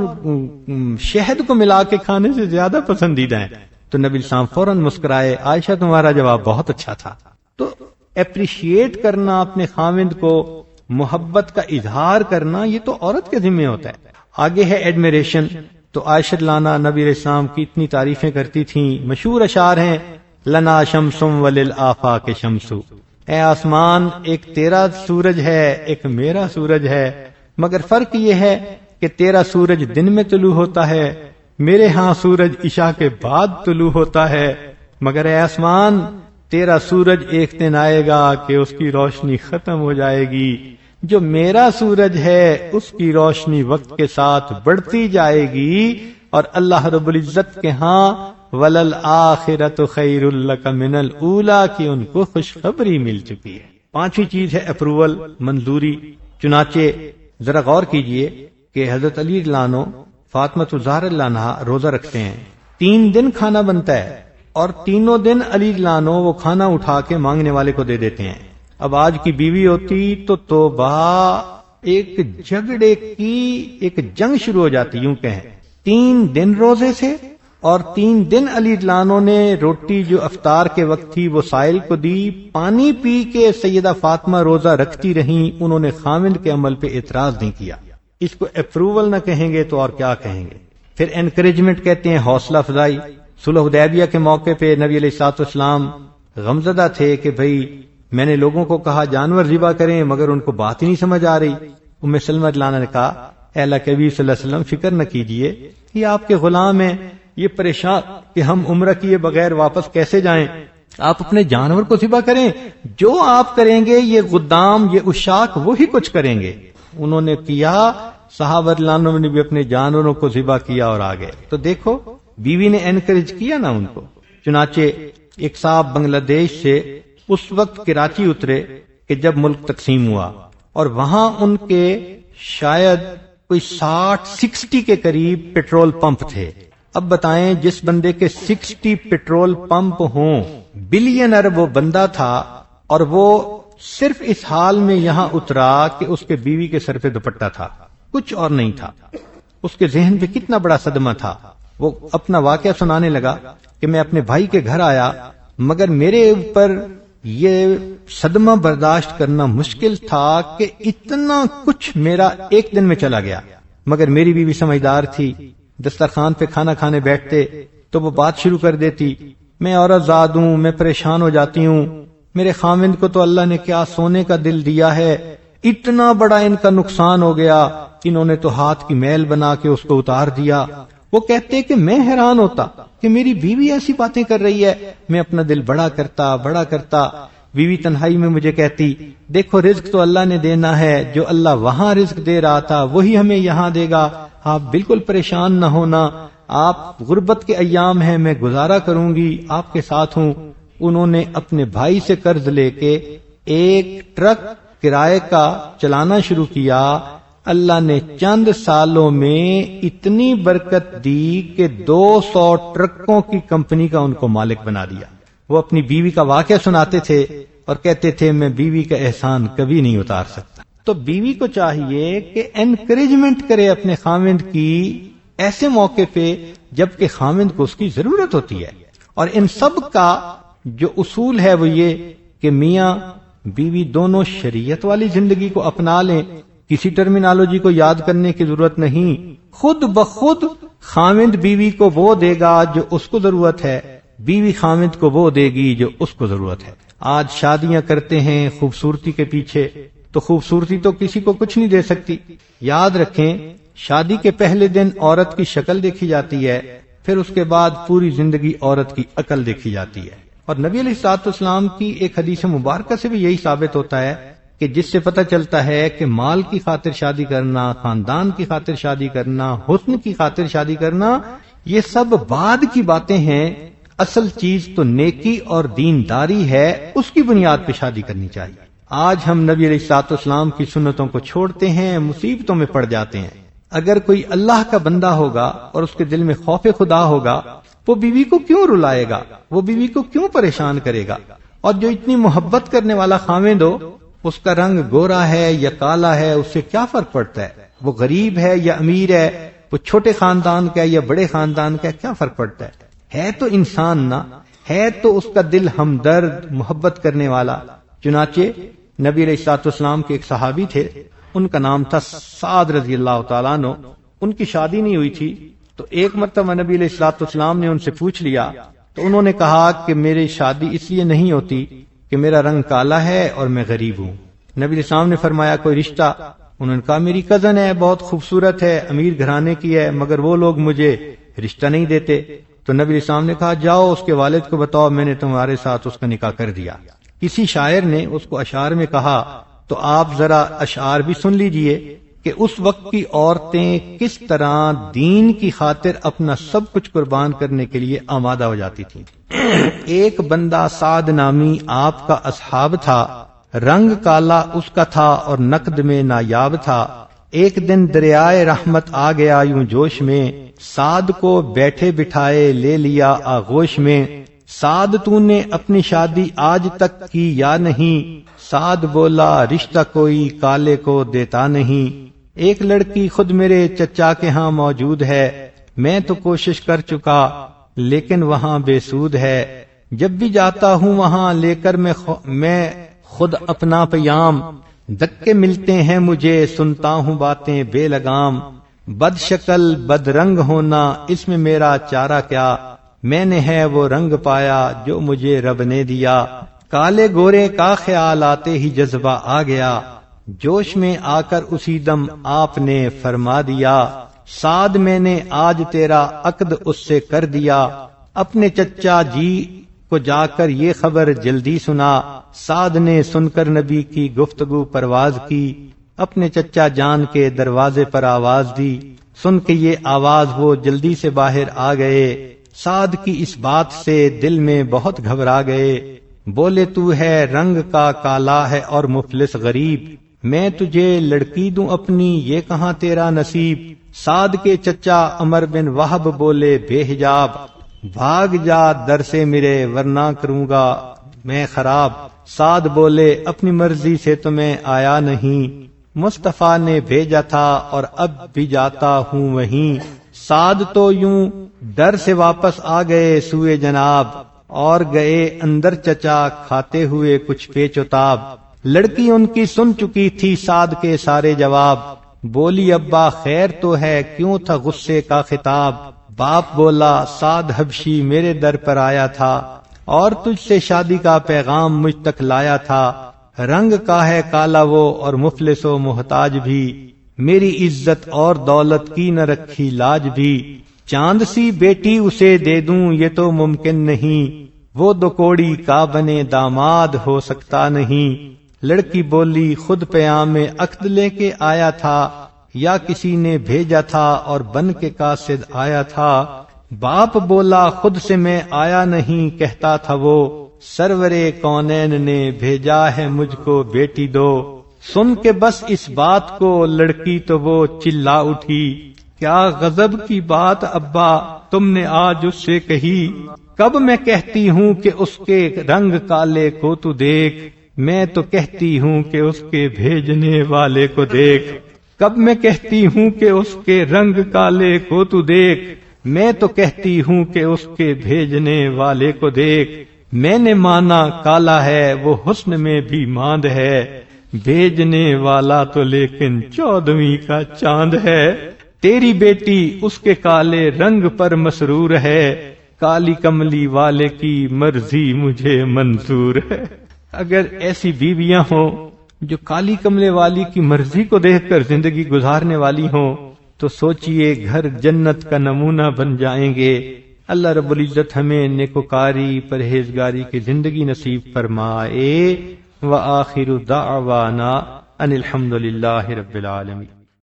شہد کو ملا کے کھانے سے زیادہ پسندیدہ ہیں۔ تو نبی علیہ السلام فوراً مسکرائے عائشہ تمہارا جواب بہت اچھا تھا۔ تو اپریشیٹ کرنا اپنے خاوند کو، محبت کا اظہار کرنا، یہ تو عورت کے ذمہ ہوتا ہے۔ آگے ہے ایڈمیریشن۔ تو عائشہ لانا نبی علیہ السلام کی اتنی تعریفیں کرتی تھیں، مشہور اشعار ہیں لنا شمسم وللآفاق شمس، اے آسمان ایک تیرا سورج ہے ایک میرا سورج ہے، مگر فرق یہ ہے کہ تیرا سورج دن میں طلوع ہوتا ہے، میرے ہاں سورج عشاء کے بعد طلوع ہوتا ہے، مگر اے آسمان تیرا سورج ایک دن آئے گا کہ اس کی روشنی ختم ہو جائے گی، جو میرا سورج ہے اس کی روشنی وقت کے ساتھ بڑھتی جائے گی، اور اللہ رب العزت کے ہاں وَلَلْآخِرَةُ خَيْرٌ لَكَ مِنَ الْأُولَىٰ کی ان کو خوشخبری مل چکی ہے۔ پانچویں چیز ہے اپروول، منظوری۔ چنانچہ ذرا غور کیجئے کہ حضرت علی رضی اللہ عنہ فاطمہ الزہرا رضی اللہ عنہا روزہ رکھتے ہیں، 3 دن کھانا بنتا ہے اور تینوں دن علی رضی اللہ عنہ وہ کھانا اٹھا کے مانگنے والے کو دے دیتے ہیں۔ اب آج کی بیوی ہوتی تو توبہ، ایک جھگڑے کی ایک جنگ شروع ہو جاتی، یوں کہیں 3 دن روزے سے، اور 3 دن علی رضی اللہ عنہ نے روٹی جو افطار کے وقت تھی وہ سائل کو دی، پانی پی کے سیدہ فاطمہ روزہ رکھتی رہیں، انہوں نے خاوند کے عمل پہ اعتراض نہیں کیا۔ اس کو اپروول نہ کہیں گے تو اور کیا کہیں گے۔ پھر انکریجمنٹ کہتے ہیں، حوصلہ افزائی۔ صلح حدیبیہ کے موقع پہ نبی علیہ الصلوۃ والسلام غمزدہ تھے کہ بھئی میں نے لوگوں کو کہا جانور ذبح کریں، مگر ان کو بات ہی نہیں سمجھ آ رہی۔ ام سلمہ رضی اللہ عنہا نے کہا اے اللہ کے نبی صلی اللہ علیہ وسلم فکر نہ کیجئے، یہ آپ کے غلام ہیں، یہ پریشان کہ ہم عمرہ کیے بغیر واپس کیسے جائیں، آپ اپنے جانور کو ذبح کریں، جو آپ کریں گے یہ غدام، یہ اشاک وہی کچھ کریں گے۔ انہوں نے کیا، صحابہ رضی اللہ عنہم نے بھی اپنے جانوروں کو ذبح کیا اور آ گئے۔ تو دیکھو بیوی نے انکریج کیا نا ان کو۔ چنانچہ ایک صاحب بنگلہ دیش سے اس وقت کراچی اترے کہ جب ملک تقسیم ہوا، اور وہاں ان کے شاید کوئی 60 کے قریب پیٹرول پمپ تھے۔ اب بتائیں جس بندے کے 60 پیٹرول پمپ ہوں، بلینر وہ بندہ تھا، اور وہ صرف اس حال میں یہاں اترا کہ اس کے بیوی کے سر پہ دوپٹہ تھا، کچھ اور نہیں تھا۔ اس کے ذہن پہ کتنا بڑا صدمہ تھا۔ وہ اپنا واقعہ سنانے لگا کہ میں اپنے بھائی کے گھر آیا، مگر میرے اوپر یہ صدمہ برداشت کرنا مشکل تھا کہ اتنا کچھ میرا ایک دن میں چلا گیا۔ مگر میری بیوی سمجھدار تھی، دسترخوان پہ کھانا کھانے بیٹھتے تو وہ بات شروع کر دیتی، میں عورت زاد ہوں، میں پریشان ہو جاتی ہوں، میرے خاوند کو تو اللہ نے کیا سونے کا دل دیا ہے، اتنا بڑا ان کا نقصان ہو گیا، انہوں نے تو ہاتھ کی میل بنا کے اس کو اتار دیا۔ وہ کہتے کہ میں حیران ہوتا کہ میری بیوی ایسی باتیں کر رہی ہے، میں اپنا دل بڑا کرتا۔ بیوی تنہائی میں مجھے کہتی، دیکھو رزق تو اللہ نے دینا ہے، جو اللہ وہاں رزق دے رہا تھا وہی ہمیں یہاں دے گا، آپ بالکل پریشان نہ ہونا، آپ غربت کے ایام ہیں، میں گزارا کروں گی، آپ کے ساتھ ہوں۔ انہوں نے اپنے بھائی سے قرض لے کے ایک ٹرک کرائے کا چلانا شروع کیا۔ اللہ نے چند سالوں میں اتنی برکت دی کہ 200 ٹرکوں کی کمپنی کا ان کو مالک بنا دیا۔ وہ اپنی بیوی کا واقعہ سناتے تھے اور کہتے تھے میں بیوی کا احسان کبھی نہیں اتار سکتا۔ تو بیوی کو چاہیے کہ انکریجمنٹ کرے اپنے خاوند کی ایسے موقع پہ جبکہ خاوند کو اس کی ضرورت ہوتی ہے۔ اور ان سب کا جو اصول ہے وہ یہ کہ میاں بیوی دونوں شریعت والی زندگی کو اپنا لیں، کسی ٹرمینالوجی کو یاد کرنے کی ضرورت نہیں، خود بخود خاوند بیوی کو وہ دے گا جو اس کو ضرورت ہے، بیوی خاوند کو وہ دے گی جو اس کو ضرورت ہے۔ آج شادیاں کرتے ہیں خوبصورتی کے پیچھے، تو خوبصورتی تو کسی کو کچھ نہیں دے سکتی۔ یاد رکھیں شادی کے پہلے دن عورت کی شکل دیکھی جاتی ہے، پھر اس کے بعد پوری زندگی عورت کی عقل دیکھی جاتی ہے۔ اور نبی علیہ الصلوۃ والسلام کی ایک حدیث مبارکہ سے بھی یہی ثابت ہوتا ہے کہ جس سے پتہ چلتا ہے کہ مال کی خاطر شادی کرنا، خاندان کی خاطر شادی کرنا، حسن کی خاطر شادی کرنا، یہ سب بعد کی باتیں ہیں، اصل چیز تو نیکی اور دینداری ہے، اس کی بنیاد پہ شادی کرنی چاہیے۔ آج ہم نبی علیہ الصلوۃ والسلام کی سنتوں کو چھوڑتے ہیں، مصیبتوں میں پڑ جاتے ہیں۔ اگر کوئی اللہ کا بندہ ہوگا اور اس کے دل میں خوف خدا ہوگا، وہ بیوی کو کیوں رلائے گا، وہ بیوی کو کیوں پریشان کرے گا؟ اور جو اتنی محبت کرنے والا خاوند ہو، اس کا رنگ گورا ہے یا کالا ہے، اس سے کیا فرق پڑتا ہے؟ وہ غریب ہے یا امیر ہے، وہ چھوٹے خاندان کا ہے یا بڑے خاندان کا ہے، کیا فرق پڑتا ہے تو انسان نا، ہے تو اس کا دل ہمدرد، محبت کرنے والا۔ چنانچہ نبی علیہ الصلوۃ والسلام کے ایک صحابی تھے، ان کا نام تھا سعد رضی اللہ تعالیٰ عنہ۔ ان کی شادی نہیں ہوئی تھی، تو ایک مرتبہ نبی علیہ الصلوۃ والسلام نے ان سے پوچھ لیا، تو انہوں نے کہا کہ میری شادی اس لیے نہیں ہوتی کہ میرا رنگ کالا ہے اور میں غریب ہوں۔ نبی علیہ السلام نے فرمایا کوئی رشتہ؟ انہوں نے کہا میری کزن ہے، بہت خوبصورت ہے، امیر گھرانے کی ہے، مگر وہ لوگ مجھے رشتہ نہیں دیتے۔ تو نبی علیہ السلام نے کہا جاؤ اس کے والد کو بتاؤ میں نے تمہارے ساتھ اس کا نکاح کر دیا۔ کسی شاعر نے اس کو اشعار میں کہا، تو آپ ذرا اشعار بھی سن لیجئے کہ اس وقت کی عورتیں کس طرح دین کی خاطر اپنا سب کچھ قربان کرنے کے لیے آمادہ ہو جاتی تھی۔ ایک بندہ سعد نامی آپ کا اصحاب تھا، رنگ کالا اس کا تھا اور نقد میں نایاب تھا۔ ایک دن دریائے رحمت آ گیا یوں جوش میں، سعد کو بیٹھے بٹھائے لے لیا آغوش میں۔ سعد تو نے اپنی شادی آج تک کی یا نہیں؟ سعد بولا رشتہ کوئی کالے کو دیتا نہیں۔ ایک لڑکی خود میرے چچا کے ہاں موجود ہے، میں تو کوشش کر چکا لیکن وہاں بے سود ہے۔ جب بھی جاتا ہوں وہاں لے کر میں خود اپنا پیام، دھکے ملتے ہیں مجھے سنتا ہوں باتیں بے لگام۔ بد شکل بد رنگ ہونا اس میں میرا چارہ کیا، میں نے ہے وہ رنگ پایا جو مجھے رب نے دیا۔ کالے گورے کا خیال آتے ہی جذبہ آ گیا، جوش میں آ کر اسی دم آپ نے فرما دیا، سعد میں نے آج تیرا عقد اس سے کر دیا۔ اپنے چچا جی کو جا کر یہ خبر جلدی سنا۔ سعد نے سن کر نبی کی گفتگو پرواز کی، اپنے چچا جان کے دروازے پر آواز دی۔ سن کے یہ آواز وہ جلدی سے باہر آ گئے۔ سعد کی اس بات سے دل میں بہت گھبرا گئے، بولے تو ہے رنگ کا کالا ہے اور مفلس غریب، میں تجھے لڑکی دوں اپنی، یہ کہاں تیرا نصیب۔ سعد کے چچا عمر بن وہب بولے بے حجاب، بھاگ جا در سے میرے ورنہ کروں گا میں خراب۔ سعد بولے اپنی مرضی سے تو میں آیا نہیں، مصطفیٰ نے بھیجا تھا اور اب بھی جاتا ہوں وہیں۔ سعد تو یوں ڈر سے واپس آ گئے سوئے جناب، اور گئے اندر چچا کھاتے ہوئے کچھ پیچ و تاب۔ لڑکی ان کی سن چکی تھی سعد کے سارے جواب، بولی ابا خیر تو ہے کیوں تھا غصے کا خطاب۔ باپ بولا سعد حبشی میرے در پر آیا تھا، اور تجھ سے شادی کا پیغام مجھ تک لایا تھا، رنگ کا ہے کالا وہ اور مفلس و محتاج بھی، میری عزت اور دولت کی نہ رکھی لاج بھی، چاند سی بیٹی اسے دے دوں یہ تو ممکن نہیں، وہ دو کوڑی کا بنے داماد ہو سکتا نہیں۔ لڑکی بولی خود پیام عقد لے کے آیا تھا، یا کسی نے بھیجا تھا اور بن کے قاصد آیا تھا۔ باپ بولا خود سے میں آیا نہیں، کہتا تھا وہ سرور کونین نے بھیجا ہے مجھ کو بیٹی دو۔ سن کے بس اس بات کو لڑکی تو وہ چلا اٹھی، کیا غضب کی بات ابا تم نے آج اس سے کہی، کب میں کہتی ہوں کہ اس کے رنگ کالے کو تو دیکھ، میں تو کہتی ہوں کہ اس کے بھیجنے والے کو دیکھ، کب میں کہتی ہوں کہ اس کے رنگ کالے کو تو دیکھ، میں تو کہتی ہوں کہ اس کے بھیجنے والے کو دیکھ، میں نے مانا کالا ہے وہ حسن میں بھی ماند ہے، بھیجنے والا تو لیکن 14ویں کا چاند ہے، تیری بیٹی اس کے کالے رنگ پر مسرور ہے، کالی کملی والے کی مرضی مجھے منظور ہے۔ اگر ایسی بیویاں ہوں جو کالی کملے والی کی مرضی کو دیکھ کر زندگی گزارنے والی ہوں تو سوچئے گھر جنت کا نمونہ بن جائیں گے۔ اللہ رب العزت ہمیں نیکوکاری پرہیزگاری کی زندگی نصیب فرمائے۔ وآخر دعوانا ان الحمد للہ رب العالمین۔